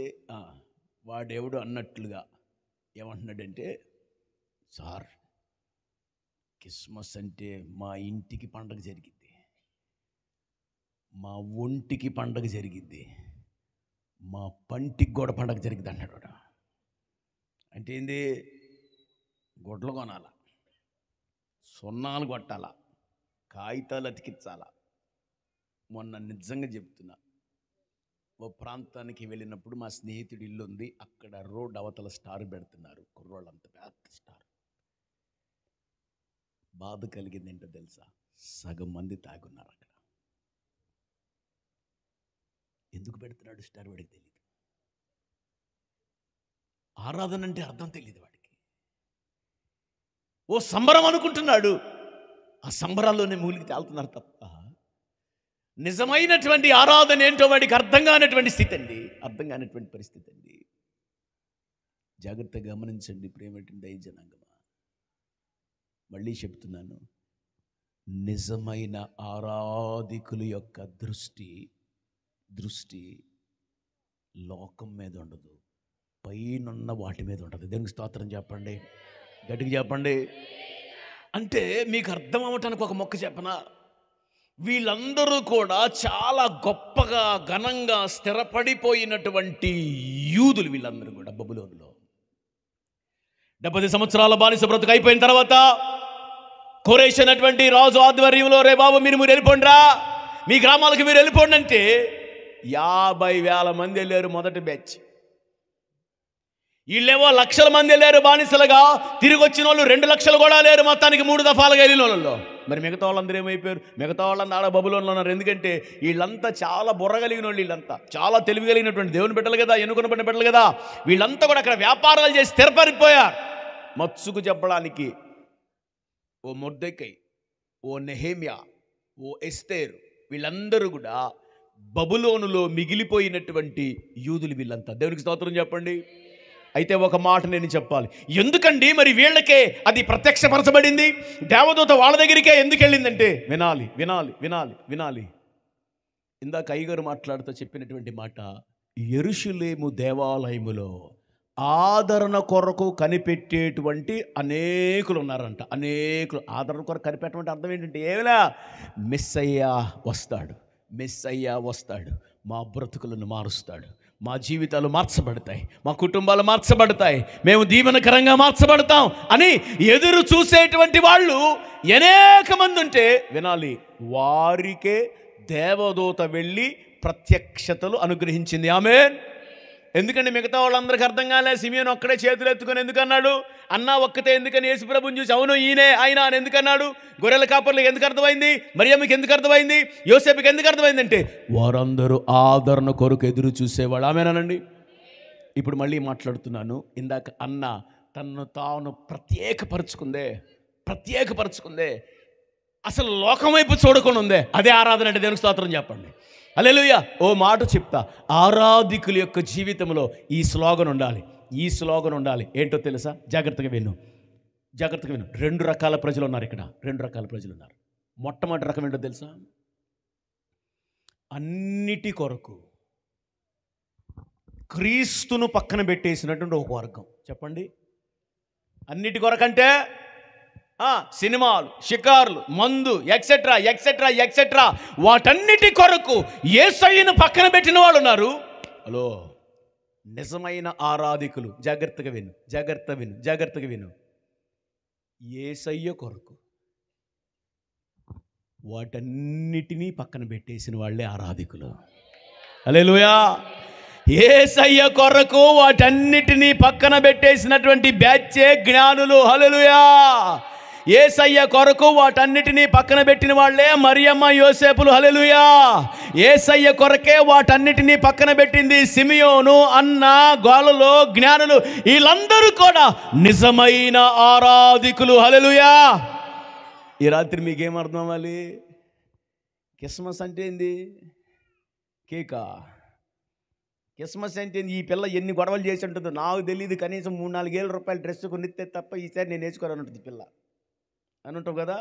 వాడెవడు అన్నట్లుగా ఏమంటున్నాడంటే, సార్ క్రిస్మస్ అంటే మా ఇంటికి పండగ జరిగిద్ది, మా ఒంటికి పండగ జరిగిద్ది, మా పంటికి కూడా పండగ జరిగిద్ది అన్నాడు. అంటే ఏంది? గొడ్లు కొనాల, సున్నాలు కొట్టాలా, కాగితాలు అతికించాలా. మొన్న నిజంగా చెప్తున్నా, ఓ ప్రాంతానికి వెళ్ళినప్పుడు మా స్నేహితుడి ఇల్లు ఉంది, అక్కడ రోడ్ అవతల స్టార్ పెడుతున్నారు, కుర్రోళ్ళంత పెద్ద స్టార్. బాధ కలిగింది ఏంటో తెలుసా? సగం మంది తాగున్నారు అక్కడ. ఎందుకు పెడుతున్నాడు స్టార్ వాడికి తెలియదు. ఆరాధన అంటే అర్థం తెలియదు వాడికి. ఓ సంబరం అనుకుంటున్నాడు, ఆ సంబరాల్లోనే మూలికి తేలుతున్నారు తప్ప నిజమైనటువంటి ఆరాధన ఏంటో వాడికి అర్థం కానటువంటి స్థితి అండి, అర్థం కానటువంటి పరిస్థితి అండి. జాగ్రత్తగా గమనించండి ప్రేమటి దైవజనాంగమా. మళ్ళీ చెప్తున్నాను, నిజమైన ఆరాధికుల యొక్క దృష్టి లోకం మీద ఉండదు, పైనున్న వాటి మీద ఉంటుంది. దేవునికి స్తోత్రం చెప్పండి, గట్టిగా చెప్పండి. అంటే మీకు అర్థం అవ్వటానికి ఒక మొక్క చెప్పనా? వీళ్ళందరూ కూడా చాలా గొప్పగా ఘనంగా స్థిరపడిపోయినటువంటి యూదులు. వీళ్ళందరూ కూడా బబులోనులో 70 సంవత్సరాల బానిస బ్రతుకు అయిపోయిన తర్వాత కోరేష్ అనేటువంటి రాజు ఆధ్వర్యంలో, రే బాబు మీరు వెళ్ళిపోండిరా, మీ గ్రామాలకు మీరు వెళ్ళిపోండి అంటే 50,000 మంది వెళ్ళారు మొదటి బ్యాచ్. వీళ్ళేమో లక్షల మంది వెళ్ళారు బానిసలుగా, తిరిగి వచ్చిన వాళ్ళు 2 లక్షలు కూడా లేరు, మొత్తానికి 3 దఫాలుగా వెళ్ళిన వాళ్ళలో. మరి మిగతా వాళ్ళందరూ ఏమైపోయారు? మిగతా వాళ్ళంతా ఆడ బబులోన్లో ఉన్నారు. ఎందుకంటే వీళ్ళంతా చాలా బుర్ర కలిగిన వాళ్ళు, వీళ్ళంతా చాలా తెలివి కలిగినటువంటి దేవుని బిడ్డలు కదా, ఎన్నుకున్న బిడ్డలు కదా. వీళ్ళంతా కూడా అక్కడ వ్యాపారాలు చేసి స్థిరపడిపోయారు. మత్సుకు చెప్పడానికి ఓ మొర్దెకై, ఓ నెహెమ్యా, ఓ ఎస్తేరు, వీళ్ళందరూ కూడా బబులోనులో మిగిలిపోయినటువంటి యూదులు వీళ్ళంతా. దేవునికి స్తోత్రం చెప్పండి. అయితే ఒక మాట నేను చెప్పాలి, ఎందుకండి మరి వీళ్ళకే అది ప్రత్యక్షపరచబడింది, దేవదూత వాళ్ళ దగ్గరికే ఎందుకు వెళ్ళిందంటే, వినాలి వినాలి వినాలి వినాలి. ఇందాక అయ్యగారు మాట్లాడుతూ చెప్పినటువంటి మాట, యెరూషలేము దేవాలయములో ఆదరణ కొరకు కనిపెట్టేటువంటి అనేకులు ఉన్నారంట. అనేకులు ఆదరణ కొరకు కనిపెట్టమంటే అర్థం ఏంటంటే, ఏమైనా మెస్సయ్య వస్తాడు, మా బ్రతుకులను మారుస్తాడు, మా జీవితాలు మార్చబడతాయి, మా కుటుంబాలు మార్చబడతాయి, మేము దీవెనకరంగా మార్చబడతాం అని ఎదురు చూసేటువంటి వాళ్ళు అనేక మంది ఉంటే వినాలి, వారికే దేవదూత వెళ్ళి ప్రత్యక్షతలు అనుగ్రహించింది. ఆమేన్. ఎందుకంటే మిగతా వాళ్ళందరికీ అర్థం కాలే. సిమియోను ఒక్కడే చేతులు ఎత్తుకొని ఎందుకన్నాడు? అన్నా ఒక్కతే ఎందుకని యేసుప్రభుని చూసి అవును ఈయనే ఆయన అని ఎందుకన్నాడు? గొర్రెల కాపర్లకు ఎందుకు అర్థమైంది? మరియమ్మకి ఎందుకు అర్థమైంది? యోసేపుకి ఎందుకు అర్థమైంది అంటే, వారందరూ ఆదరణ కొరకు ఎదురు చూసేవాళ్ళు. ఆమేనండి. ఇప్పుడు మళ్ళీ మాట్లాడుతున్నాను. ఇందాక అన్న తనను తాను ప్రత్యేకపరుచుకుందే, అసలు లోకం వైపు చూడకుండా ఉందే, అదే ఆరాధన అంటే. దేవునికి స్తోత్రం చెప్పండి. హల్లెలూయా. ఓ మాట చెప్తా, ఆరాధికుల యొక్క జీవితంలో ఈ స్లోగన్ ఉండాలి. ఏంటో తెలుసా? జాగ్రత్తగా విను. 2 రకాల ప్రజలు ఉన్నారు ఇక్కడ. 2 రకాల ప్రజలు ఉన్నారు. మొట్టమొదటి రకం ఏంటో తెలుసా? అన్నిటి కొరకు క్రీస్తును పక్కన పెట్టేసినటువంటి ఒక వర్గం. చెప్పండి. అన్నిటి కొరకంటే సినిమాలు, షికార్లు, మందు, ఎక్సెట్రా వాటన్నిటి కొరకు యేసయ్యను పక్కన పెట్టిన వాళ్ళు ఉన్నారు. హలో, నిజమైన ఆరాధికులు జాగ్రత్తగా విను. యేసయ్య కొరకు వాటన్నిటినీ పక్కన పెట్టేసిన వాళ్ళే ఆరాధికులు. హల్లెలూయా. యేసయ్య కొరకు వాటన్నిటినీ పక్కన పెట్టేసినటువంటి బ్యాచే జ్ఞానులు. హల్లెలూయా. యేసయ్య కొరకు వాటన్నిటినీ పక్కన పెట్టిన వాళ్ళే మరియమ్మ యోసేపులు. హల్లెలూయా. యేసయ్య కొరకే వాటన్నిటినీ పక్కన పెట్టింది సిమియోను, అన్న, గోలలో, జ్ఞానులు. వీళ్ళందరూ కూడా నిజమైన ఆరాధికులు. హల్లెలూయా. ఈ రాత్రి మీకేం అర్థం అవ్వాలి? క్రిస్మస్ అంటే ఏంది? కేకా? క్రిస్మస్ అంటే ఈ పిల్ల ఎన్ని గొడవలు చేసి ఉంటుందో నాకు తెలియదు. కనీసం 3-4 వేల రూపాయలు డ్రెస్ కొనిస్తే తప్ప ఈసారి నేను వేసుకోవాలని ఉంటుంది పిల్ల అని ఉంటావు కదా.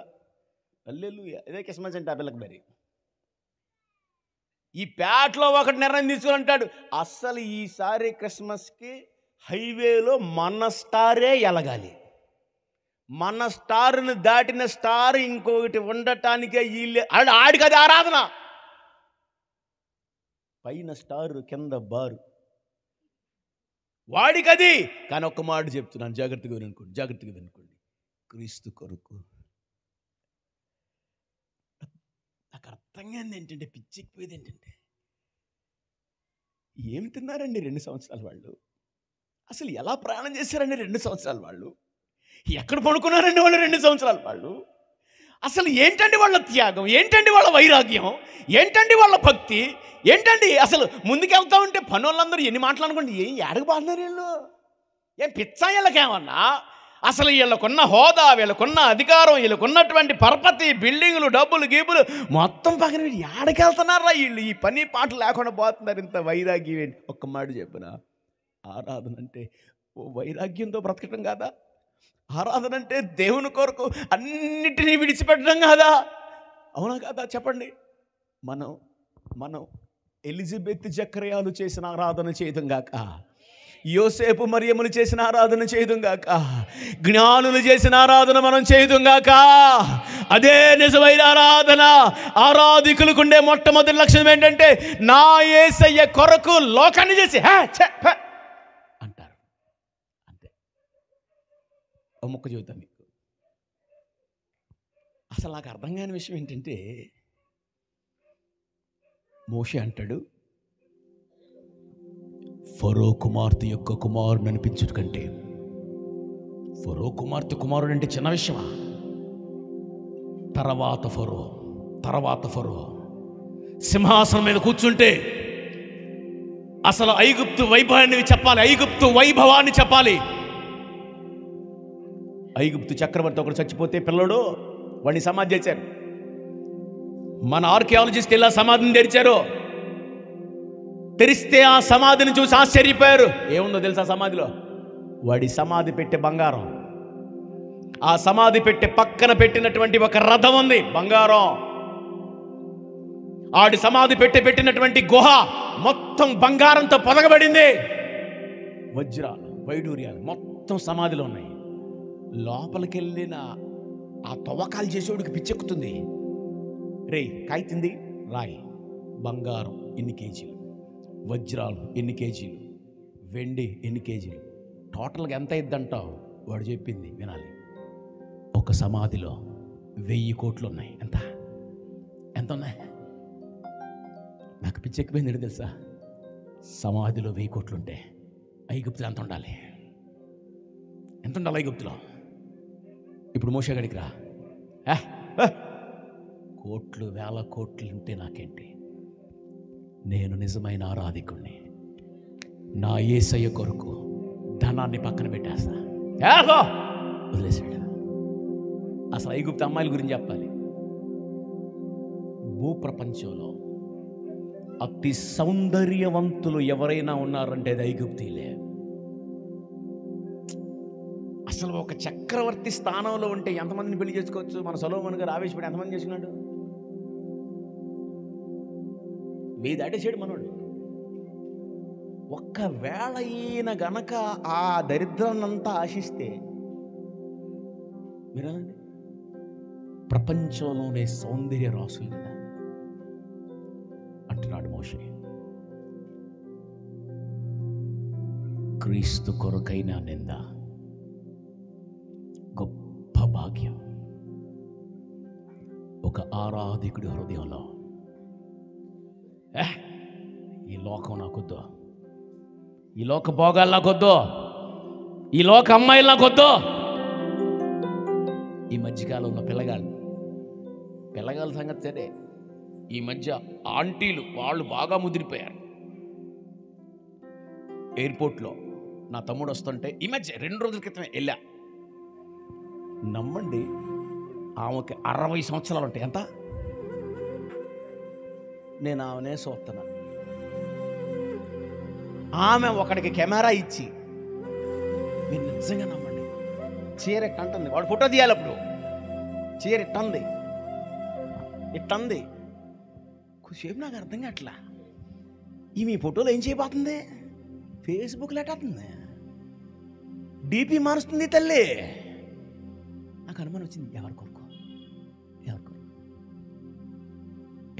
హల్లెలూయా. ఇదే క్రిస్మస్ అంటే ఆ పిల్లకి. మరి ఈ పేటలో ఒకటి నిర్ణయం తీసుకుని అంటాడు, అస్సలు ఈసారి క్రిస్మస్కి హైవేలో మన స్టారే ఎలగాలి. మన స్టార్ని దాటిన స్టార్ ఇంకొకటి ఉండటానికే వీళ్ళే. ఆడికి అది ఆరాధన. పైన స్టారు, కింద బారు, వాడికది. కానీ ఒక్క మాట చెప్తున్నాను, జాగ్రత్తగా వినుకోండి, జాగ్రత్తగా వినుకోండి. క్రీస్తు కొరకు. నాకు అర్థం కాదు ఏంటంటే, పిచ్చెక్కిపోయేది ఏంటంటే, ఏమి తిన్నారండి 2 సంవత్సరాల వాళ్ళు? అసలు ఎలా ప్రయాణం చేశారండి 2 సంవత్సరాల వాళ్ళు? ఎక్కడ పడుకున్నారండి వాళ్ళు 2 సంవత్సరాల వాళ్ళు? అసలు ఏంటండి వాళ్ళ త్యాగం? ఏంటండి వాళ్ళ వైరాగ్యం? ఏంటండి వాళ్ళ భక్తి? ఏంటండి అసలు ముందుకెళ్తా ఉంటే పనులందరూ ఎన్ని మాటలు అనుకోండి, ఏం ఏడకు బాగున్నారు వీళ్ళు? ఏం పిచ్చా వీళ్ళకేమన్నా? అసలు వీళ్ళకున్న హోదా, వీళ్ళకున్న అధికారం, వీళ్ళకున్నటువంటి పరపతి, బిల్డింగులు, డబ్బులు, గీబులు మొత్తం పక్కన వీళ్ళు ఏడకెళ్తున్నారా? వీళ్ళు ఈ పని పాట లేకుండా పోతున్నారు. ఇంత వైరాగ్యం ఏంటి? ఒక్క మాట చెప్పిన, ఆరాధన అంటే ఓ వైరాగ్యంతో బ్రతకటం కాదా? ఆరాధన అంటే దేవుని కొరకు అన్నిటినీ విడిచిపెట్టడం కాదా? అవునా కాదా? చెప్పండి. మనం ఎలిజబెత్ జకర్యాలు చేసిన ఆరాధన చేయడం గాక, యోసేపు మరియములు చేసిన ఆరాధన చేయడం గాక, జ్ఞానులు చేసిన ఆరాధన మనం చేయడం గాక. అదే నిజమైన ఆరాధన. ఆరాధికులకు ఉండే మొట్టమొదటి లక్షణం ఏంటంటే, నా యేసయ్య కొరకు లోకాన్ని చేసి అంటారు. అంతే. ఒక ముక్క చెబుతాను మీకు. అసలు నాకు అర్థం కాని విషయం ఏంటంటే, మోషే అంటాడు, ఫరో కుమార్తె యొక్క కుమారుని అనిపించుట కంటే, ఫరో కుమార్తె కుమారుడు అంటే చిన్న విషయమా? తర్వాత ఫరో సింహాసనం మీద కూర్చుంటే అసలు ఐగుప్తు వైభవాన్ని చెప్పాలి, ఐగుప్తు వైభవాన్ని చెప్పాలి. ఐగుప్తు చక్రవర్తి ఒకడు చచ్చిపోతే పిల్లడు వాడిని సమాధి చేశారు. మన ఆర్కియాలజిస్ట్ ఇలా సమాధిని తెరిస్తే ఆ సమాధిని చూసి ఆశ్చర్యపోయారు. ఏముందో తెలుసా సమాధిలో? వాడి సమాధి పెట్టే బంగారం. ఆ సమాధి పెట్టే పక్కన పెట్టినటువంటి ఒక రథం ఉంది, బంగారం. ఆడి సమాధి పెట్టినటువంటి గుహ మొత్తం బంగారంతో పొదగబడింది. వజ్రాలు, వైడూర్యాలు మొత్తం సమాధిలో ఉన్నాయి. లోపలికి వెళ్ళిన ఆ తవ్వకాలు చేసేవాడికి పిచ్చెక్కుతుంది. రే కాయితుంది రాయి, బంగారం ఎన్ని కేజీలు, వజ్రాలు ఎన్ని కేజీలు, వెండి ఎన్ని కేజీలు, టోటల్గా ఎంత అయిద్దంటావు? వాడు చెప్పింది వినాలి. ఒక సమాధిలో 1000 కోట్లు ఉన్నాయి. ఎంత ఉన్నాయి? నాకు పిచ్చెక్కిపోయింది తెలుసా? సమాధిలో 1000 కోట్లు ఉంటే ఐగుప్తులో ఎంత ఉండాలి? ఐగుప్తులో? ఇప్పుడు మోషే గడికి రా, కోట్లు, 1000 కోట్లు ఉంటే నాకేంటి? నేను నిజమైన ఆరాధికుణ్ణి. నా యేసయ్య కొరకు ధనాన్ని పక్కన పెట్టేస్తా. వదిలేశాడు. అసలు ఐగుప్తు అమ్మాయిల గురించి చెప్పాలి. భూప్రపంచంలో అతి సౌందర్యవంతులు ఎవరైనా ఉన్నారంటే అది ఐగుప్తీలే. అసలు ఒక చక్రవర్తి స్థానంలో ఉంటే ఎంతమందిని పెళ్లి చేసుకోవచ్చు? మన సొలొమోను గారు ఆవేశపడి ఎంతమంది చేసుకున్నాడు? 1000 దాటేసాడు మనోడు. ఒక్కవేళ ఈయన గనక ఆ దరిద్రాన్నంతా ఆశిస్తే, మీరండి, ప్రపంచంలోనే సౌందర్య రాసులు కదా అంటున్నాడు మోషే. క్రీస్తు కొరకైన నింద గొప్ప భాగ్యం. ఒక ఆరాధికుడి హృదయంలో ఈ లోకం నాకొద్దు, ఈ లోక భోగాలు నాకొద్దు, ఈ లోక అమ్మాయిలు నాకొద్దు, ఈ మధ్యకాలంలో పిల్లగాళ్ళ సంగతి సరే, ఈ మధ్య ఆంటీలు వాళ్ళు బాగా ముదిరిపోయారు. ఎయిర్పోర్ట్లో నా తమ్ముడు వస్తుంటే ఈ మధ్య 2 రోజుల క్రితమే వెళ్ళా. నమ్మండి, ఆమెకి 60 సంవత్సరాలు ఉంటాయి. ఎంత? నేను ఆమెనే చూస్తున్నాను. ఆమె ఒకడికి కెమెరా ఇచ్చి, మీరు నిజంగా నమ్మండి, చీర ఇట్టంటుంది. వాడు ఫోటో తీయాలి. అప్పుడు చీర ఇట్టంది. కొద్దిసేపు నాకు అర్థం కావట్లా, ఈ మీ ఫోటోలో ఏం చేయబోతుంది? ఫేస్బుక్లో ఎట్టవుతుంది, డీపీ మారుస్తుంది తల్లి. నాకు అనుమానం వచ్చింది, ఎవరు కొరకు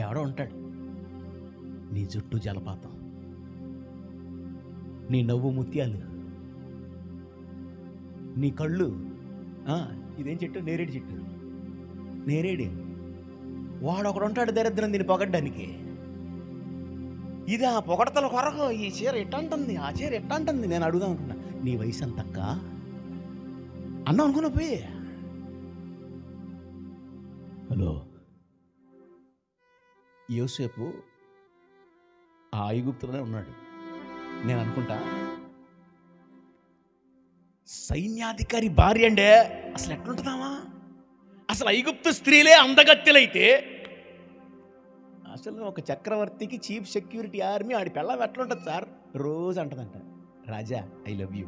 ఎవడో ఉంటాడు. నీ జుట్టు జలపాతం, నీ నవ్వు ముత్యాలు, నీ కళ్ళు ఇదేం చెట్టు? నేరేడు చెట్టు. నేరేడు. వాడు ఒకడు ఉంటాడు దరిద్రం దీన్ని పొగడ్డానికి. ఇది ఆ పొగడతల కొరకు ఈ చీర ఎట్టంటుంది, ఆ చీర ఎట్టంటుంది. నేను అడుగుదాం అనుకున్నా, నీ వయసు అంతక్క అన్నా అనుకున్నా పోయి. హలో, యోసేపు ఆ ఐగుప్తులోనే ఉన్నాడు. నేను అనుకుంటా, సైన్యాధికారి భార్య అండే అసలు ఎట్లుంటుందామా? అసలు ఐగుప్తు స్త్రీలే అందగత్తెలైతే అసలు ఒక చక్రవర్తికి చీఫ్ సెక్యూరిటీ ఆర్మీ ఆడి పెళ్ళం ఎట్లుంటుంది సార్? రోజు అంటదంట, Raja I love you,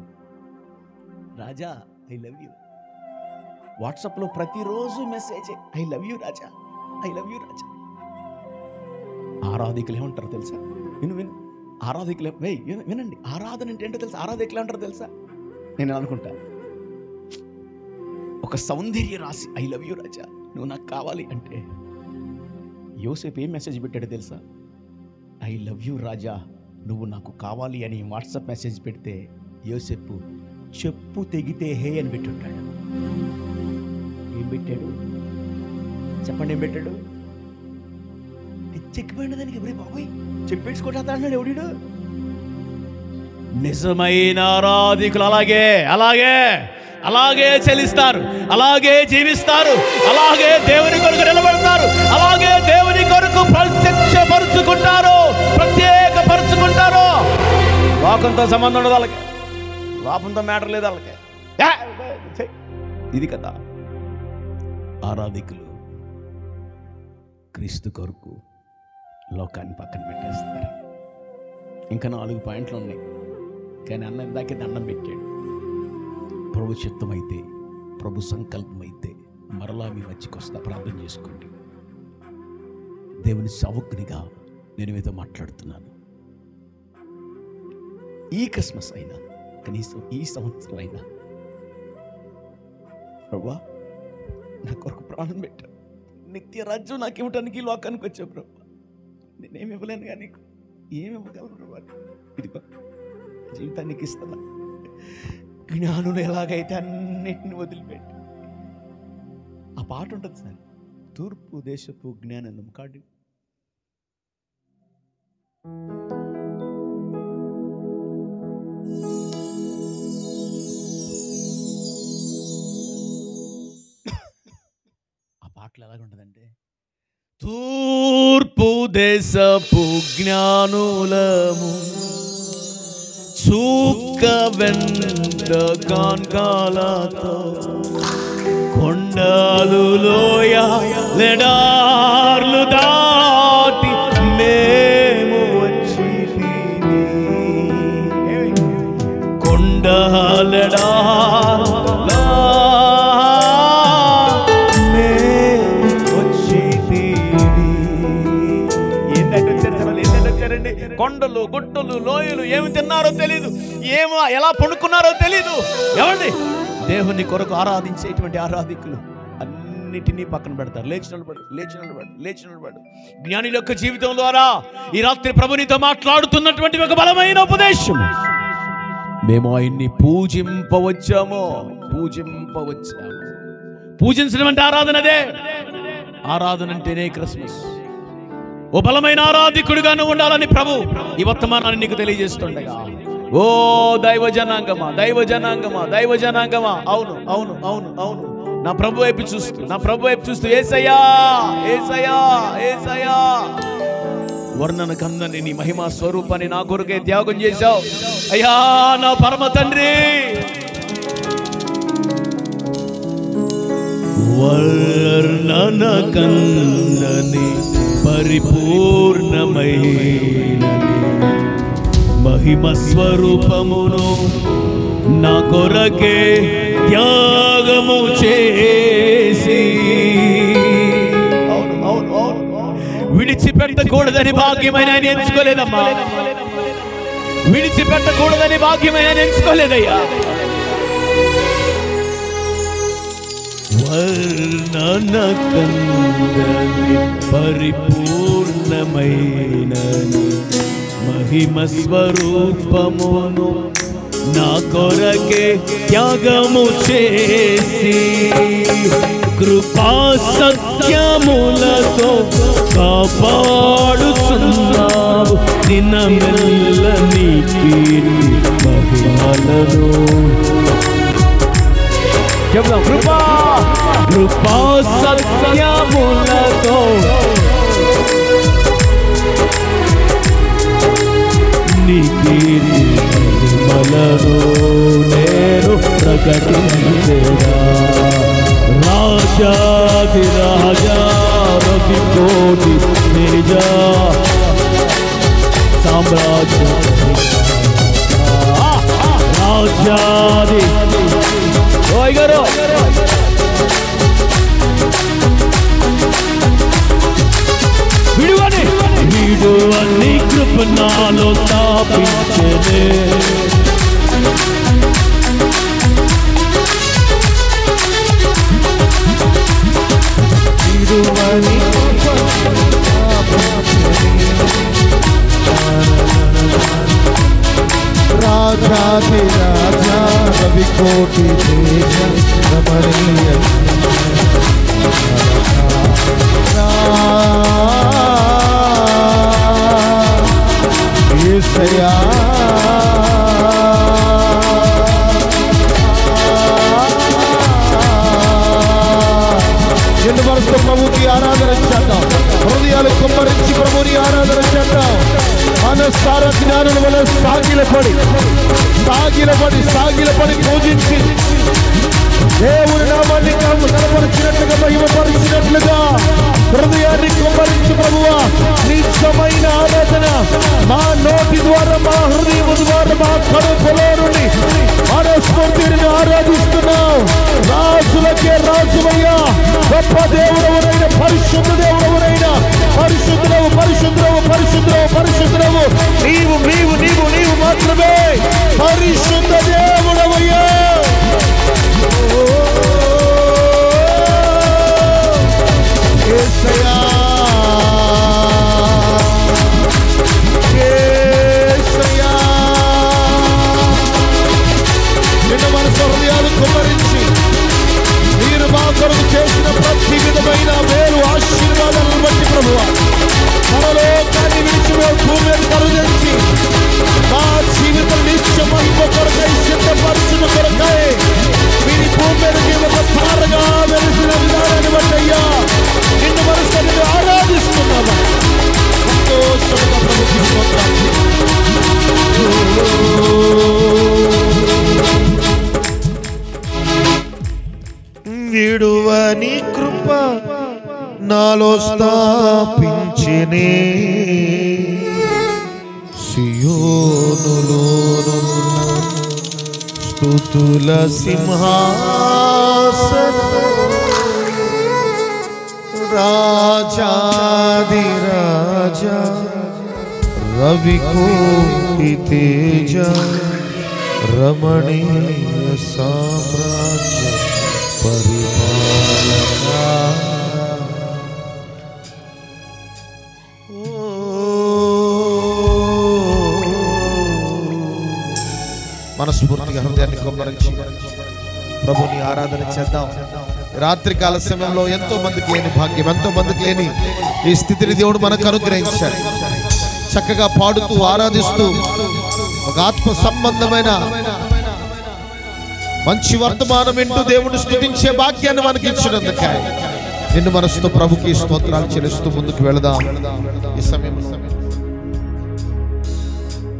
Raja I love you. వాట్సాప్లో ప్రతిరోజు message, I love you Raja, I love you Raja. ఆరాధికులు ఏమంటారు తెలుసా? విను ఆరాధికులు వినండి, ఆరాధన అంటే ఏంటో తెలుసా? ఆరాధికులు ఏమంటారు తెలుసా? నేను అనుకుంటా, ఒక సౌందర్య రాసి ఐ లవ్ యూ రాజా, నువ్వు నాకు కావాలి అంటే యోసేపు ఏం మెసేజ్ పెట్టాడో తెలుసా? ఐ లవ్ యూ రాజా, నువ్వు నాకు కావాలి అని వాట్సాప్ మెసేజ్ పెడితే యోసేపు చెప్పు తెగితే హే అని పెట్టుంటాడు. ఏం పెట్టాడు చెప్పండి? ఏం పెట్టాడు? చెక్కిపోయిన దానికి ఎవరే బాబోయ్ చెప్పేసుకోవటా అన్నాడు ఎవడు? నిజమైన ఆరాధికులు అలాగే చెలిస్తారు, అలాగే జీవిస్తారు, అలాగే దేవుని కొరకు నిలబడతారు, అలాగే దేవుని కొరకు ప్రత్యేకపరుచుకుంటారు. లోకంతో సంబంధం ఉండదు వాళ్ళకి, లోకంతో మ్యాటర్ లేదు వాళ్ళకి. ఇది కదా ఆరాధికులు. క్రీస్తు కొరకు లోకాన్ని పక్కన పెట్టేస్తారు. ఇంకా 4 పాయింట్లు ఉన్నాయి, కానీ అన్న ఇందాకే దండం పెట్టాడు. ప్రభు చిత్తమైతే, ప్రభు సంకల్పమైతే మరలా మీ మధ్యకి వస్తా. ప్రార్థన చేసుకోండి. దేవుని సేవకునిగా నేను మీతో మాట్లాడుతున్నాను. ఈ క్రిస్మస్ అయినా, కనీసం ఈ సంవత్సరం అయినా ప్రభువా నా కొరకు ప్రాణం పెట్టావు, నిత్య రాజ్యం నాకు ఇవ్వటానికి ఈ లోకానికి వచ్చావు ప్రభు. నేనేమి ఇవ్వలేను కానీ నీకు ఏమి ఇవ్వగలను ప్రభు? ఇదిగో జీవితానికి ఇస్తున్నా. జ్ఞానులు ఎలాగైతే అన్నిటిని వదిలిపెట్టి, ఆ పాట ఉంటుంది సార్, తూర్పు దేశపు జ్ఞానం కాడి. ఆ పాటలు ఎలాగుంటుందంటే, తూర్పు దేశపు జ్ఞానులము చూక్క వెంట కాన్కాలతో కొండలు లోయ లెడార్లు దాటి మేము వచ్చి కొండలెడా కొండలు గుట్టలు లోయలు ఏమి తిన్నారో తెలీదు, ఏమో ఎలా పండుకున్నారో తెలీదు. ఏమండి, దేవుని కొరకు ఆరాధించేటువంటి ఆరాధికులు అన్నిటినీ పక్కన పెడతారు. లేచి నిలబడు. జ్ఞానుల యొక్క జీవితం ద్వారా ఈ రాత్రి ప్రభునితో మాట్లాడుతున్నటువంటి ఒక బలమైన ఉపదేశం. మేము ఆయన్ని పూజింపవచ్చాము. పూజించడం అంటే ఆరాధనదే. ఆరాధన అంటేనే క్రిస్మస్. ఓ బలమైన ఆరాధికుడిగా నువ్వు ఉండాలని ప్రభు ఈ వర్తమానాన్ని నీకు తెలియజేస్తుండగా, ఓ దైవ జనాంగమా, అవును నా ప్రభు వైపు చూస్తూ యేసయ్యా యేసయ్యా యేసయ్యా, వర్ణన కందని నీ మహిమా స్వరూపాన్ని నా కొరకే త్యాగం చేశావు అయ్యా నా పరమ తండ్రి. వర్ణన కందని పరిపూర్ణమైనని మహిమ స్వరూపమును నా కొరకే త్యాగము చేసి, విడిచిపెట్టకూడదని భాగ్యమైన ఎంచుకోలేదమ్మా, విడిచిపెట్టకూడదని భాగ్యమైన ఎంచుకోలేదయ్యా. వర్ణన కందని పరిపూర్ణమైనని మహిమ స్వరూపమును నా కొరకే త్యాగము చేసి, కృపా సత్యములతో కాపాడుచున్నావు దినమెల్ల నీ కీర్తి మహిమలను. చెప్దాం, కృపా సత్యములతో నీ కీర్తి మహిమలను నేను ప్రకటించేదా. రాజాది రాజా రవి కోటి నిజ సామ్రాజ్య రాజాది గారు విడువని కృప నాలో స్థాపించనే, విడువని రాజాది రాజా రవి కోటి తేజ రమణీయ యేసయ్యా. ఎన్ని వరకు ప్రభుకి ఆరాధన చేద్దాం, హృదయాలు కుమ్మరించి ప్రభుని ఆరాధన చేద్దాం. మనసార జ్ఞానుల వల్ల సాగిలపడి పూజించి దేవుని నామాన్ని కనపరిచినట్లుగా మహిమపరిచినట్లుగా హృదయాన్ని కుమ్మరించి ప్రభువా నిజమైన ఆరాధన మా నోటి ద్వారా, మా హృదయం ద్వారా, మా కడుపులో నుండి మనస్ఫూర్తిని ఆరాధిస్తున్నాం. రాజులకే రాజువయ్యా, గొప్ప దేవుడవునైన పరిశుద్ధ దేవుడవునైనా పరిశుద్ధుడవు పరిశుద్ధుడవు పరిశుద్ధుడవు పరిశుద్ధుడవు నీవు నీవు నీవు నీవు మాత్రమే పరిశుద్ధ దేవుడవయ్యా. యేసయ్యా యేసయ్యా, నిన్న మనసు హృదయాలు కుమ్మరించి మీరు మా కొరకు చేసిన ప్రతి విధమైన మేలు ఆశీర్వాదాలను బట్టి ప్రభువా పరలోకాన్ని విడిచి భూమి మీద కరుదించి మా జీవితం నిత్య మహిమ కొరకై సిద్ధపరచిన కొరకై వీరి భూమి మీదకి ఒక తారగా వెలిసిన విధానాన్ని బట్టి అయ్యా నిన్ను మనసుని ఆరాధిస్తున్నామా. సంతోషంగా విడువని కృప నాలో స్థాపించినే, సియోనులోనున్న స్తుతుల సింహాసనం రాజాది రాజా రవి కోటి తేజ రమణీయ సామ్రాజ్య పరిపాలనా. మనస్ఫూర్తిగా హృదయాన్ని కొమ్మరించి ప్రభుని ఆరాధన చేద్దాం. రాత్రికాల సమయంలో ఎంతో మందికి లేని భాగ్యం, ఎంతో మందికి లేని ఈ స్థితిని దేవుడు మనకు అనుగ్రహించాడు. చక్కగా పాడుతూ ఆరాధిస్తూ ఒక ఆత్మ సంబంధమైన మంచి వర్తమానం వింటూ దేవుని స్తుతించే భాగ్యాన్ని మనకి ఇచ్చినందుకే నిన్ను మనసుతో ప్రభుకి స్తోత్రాలు చెల్లిస్తూ ముందుకు వెళదాం. ఈ సమయం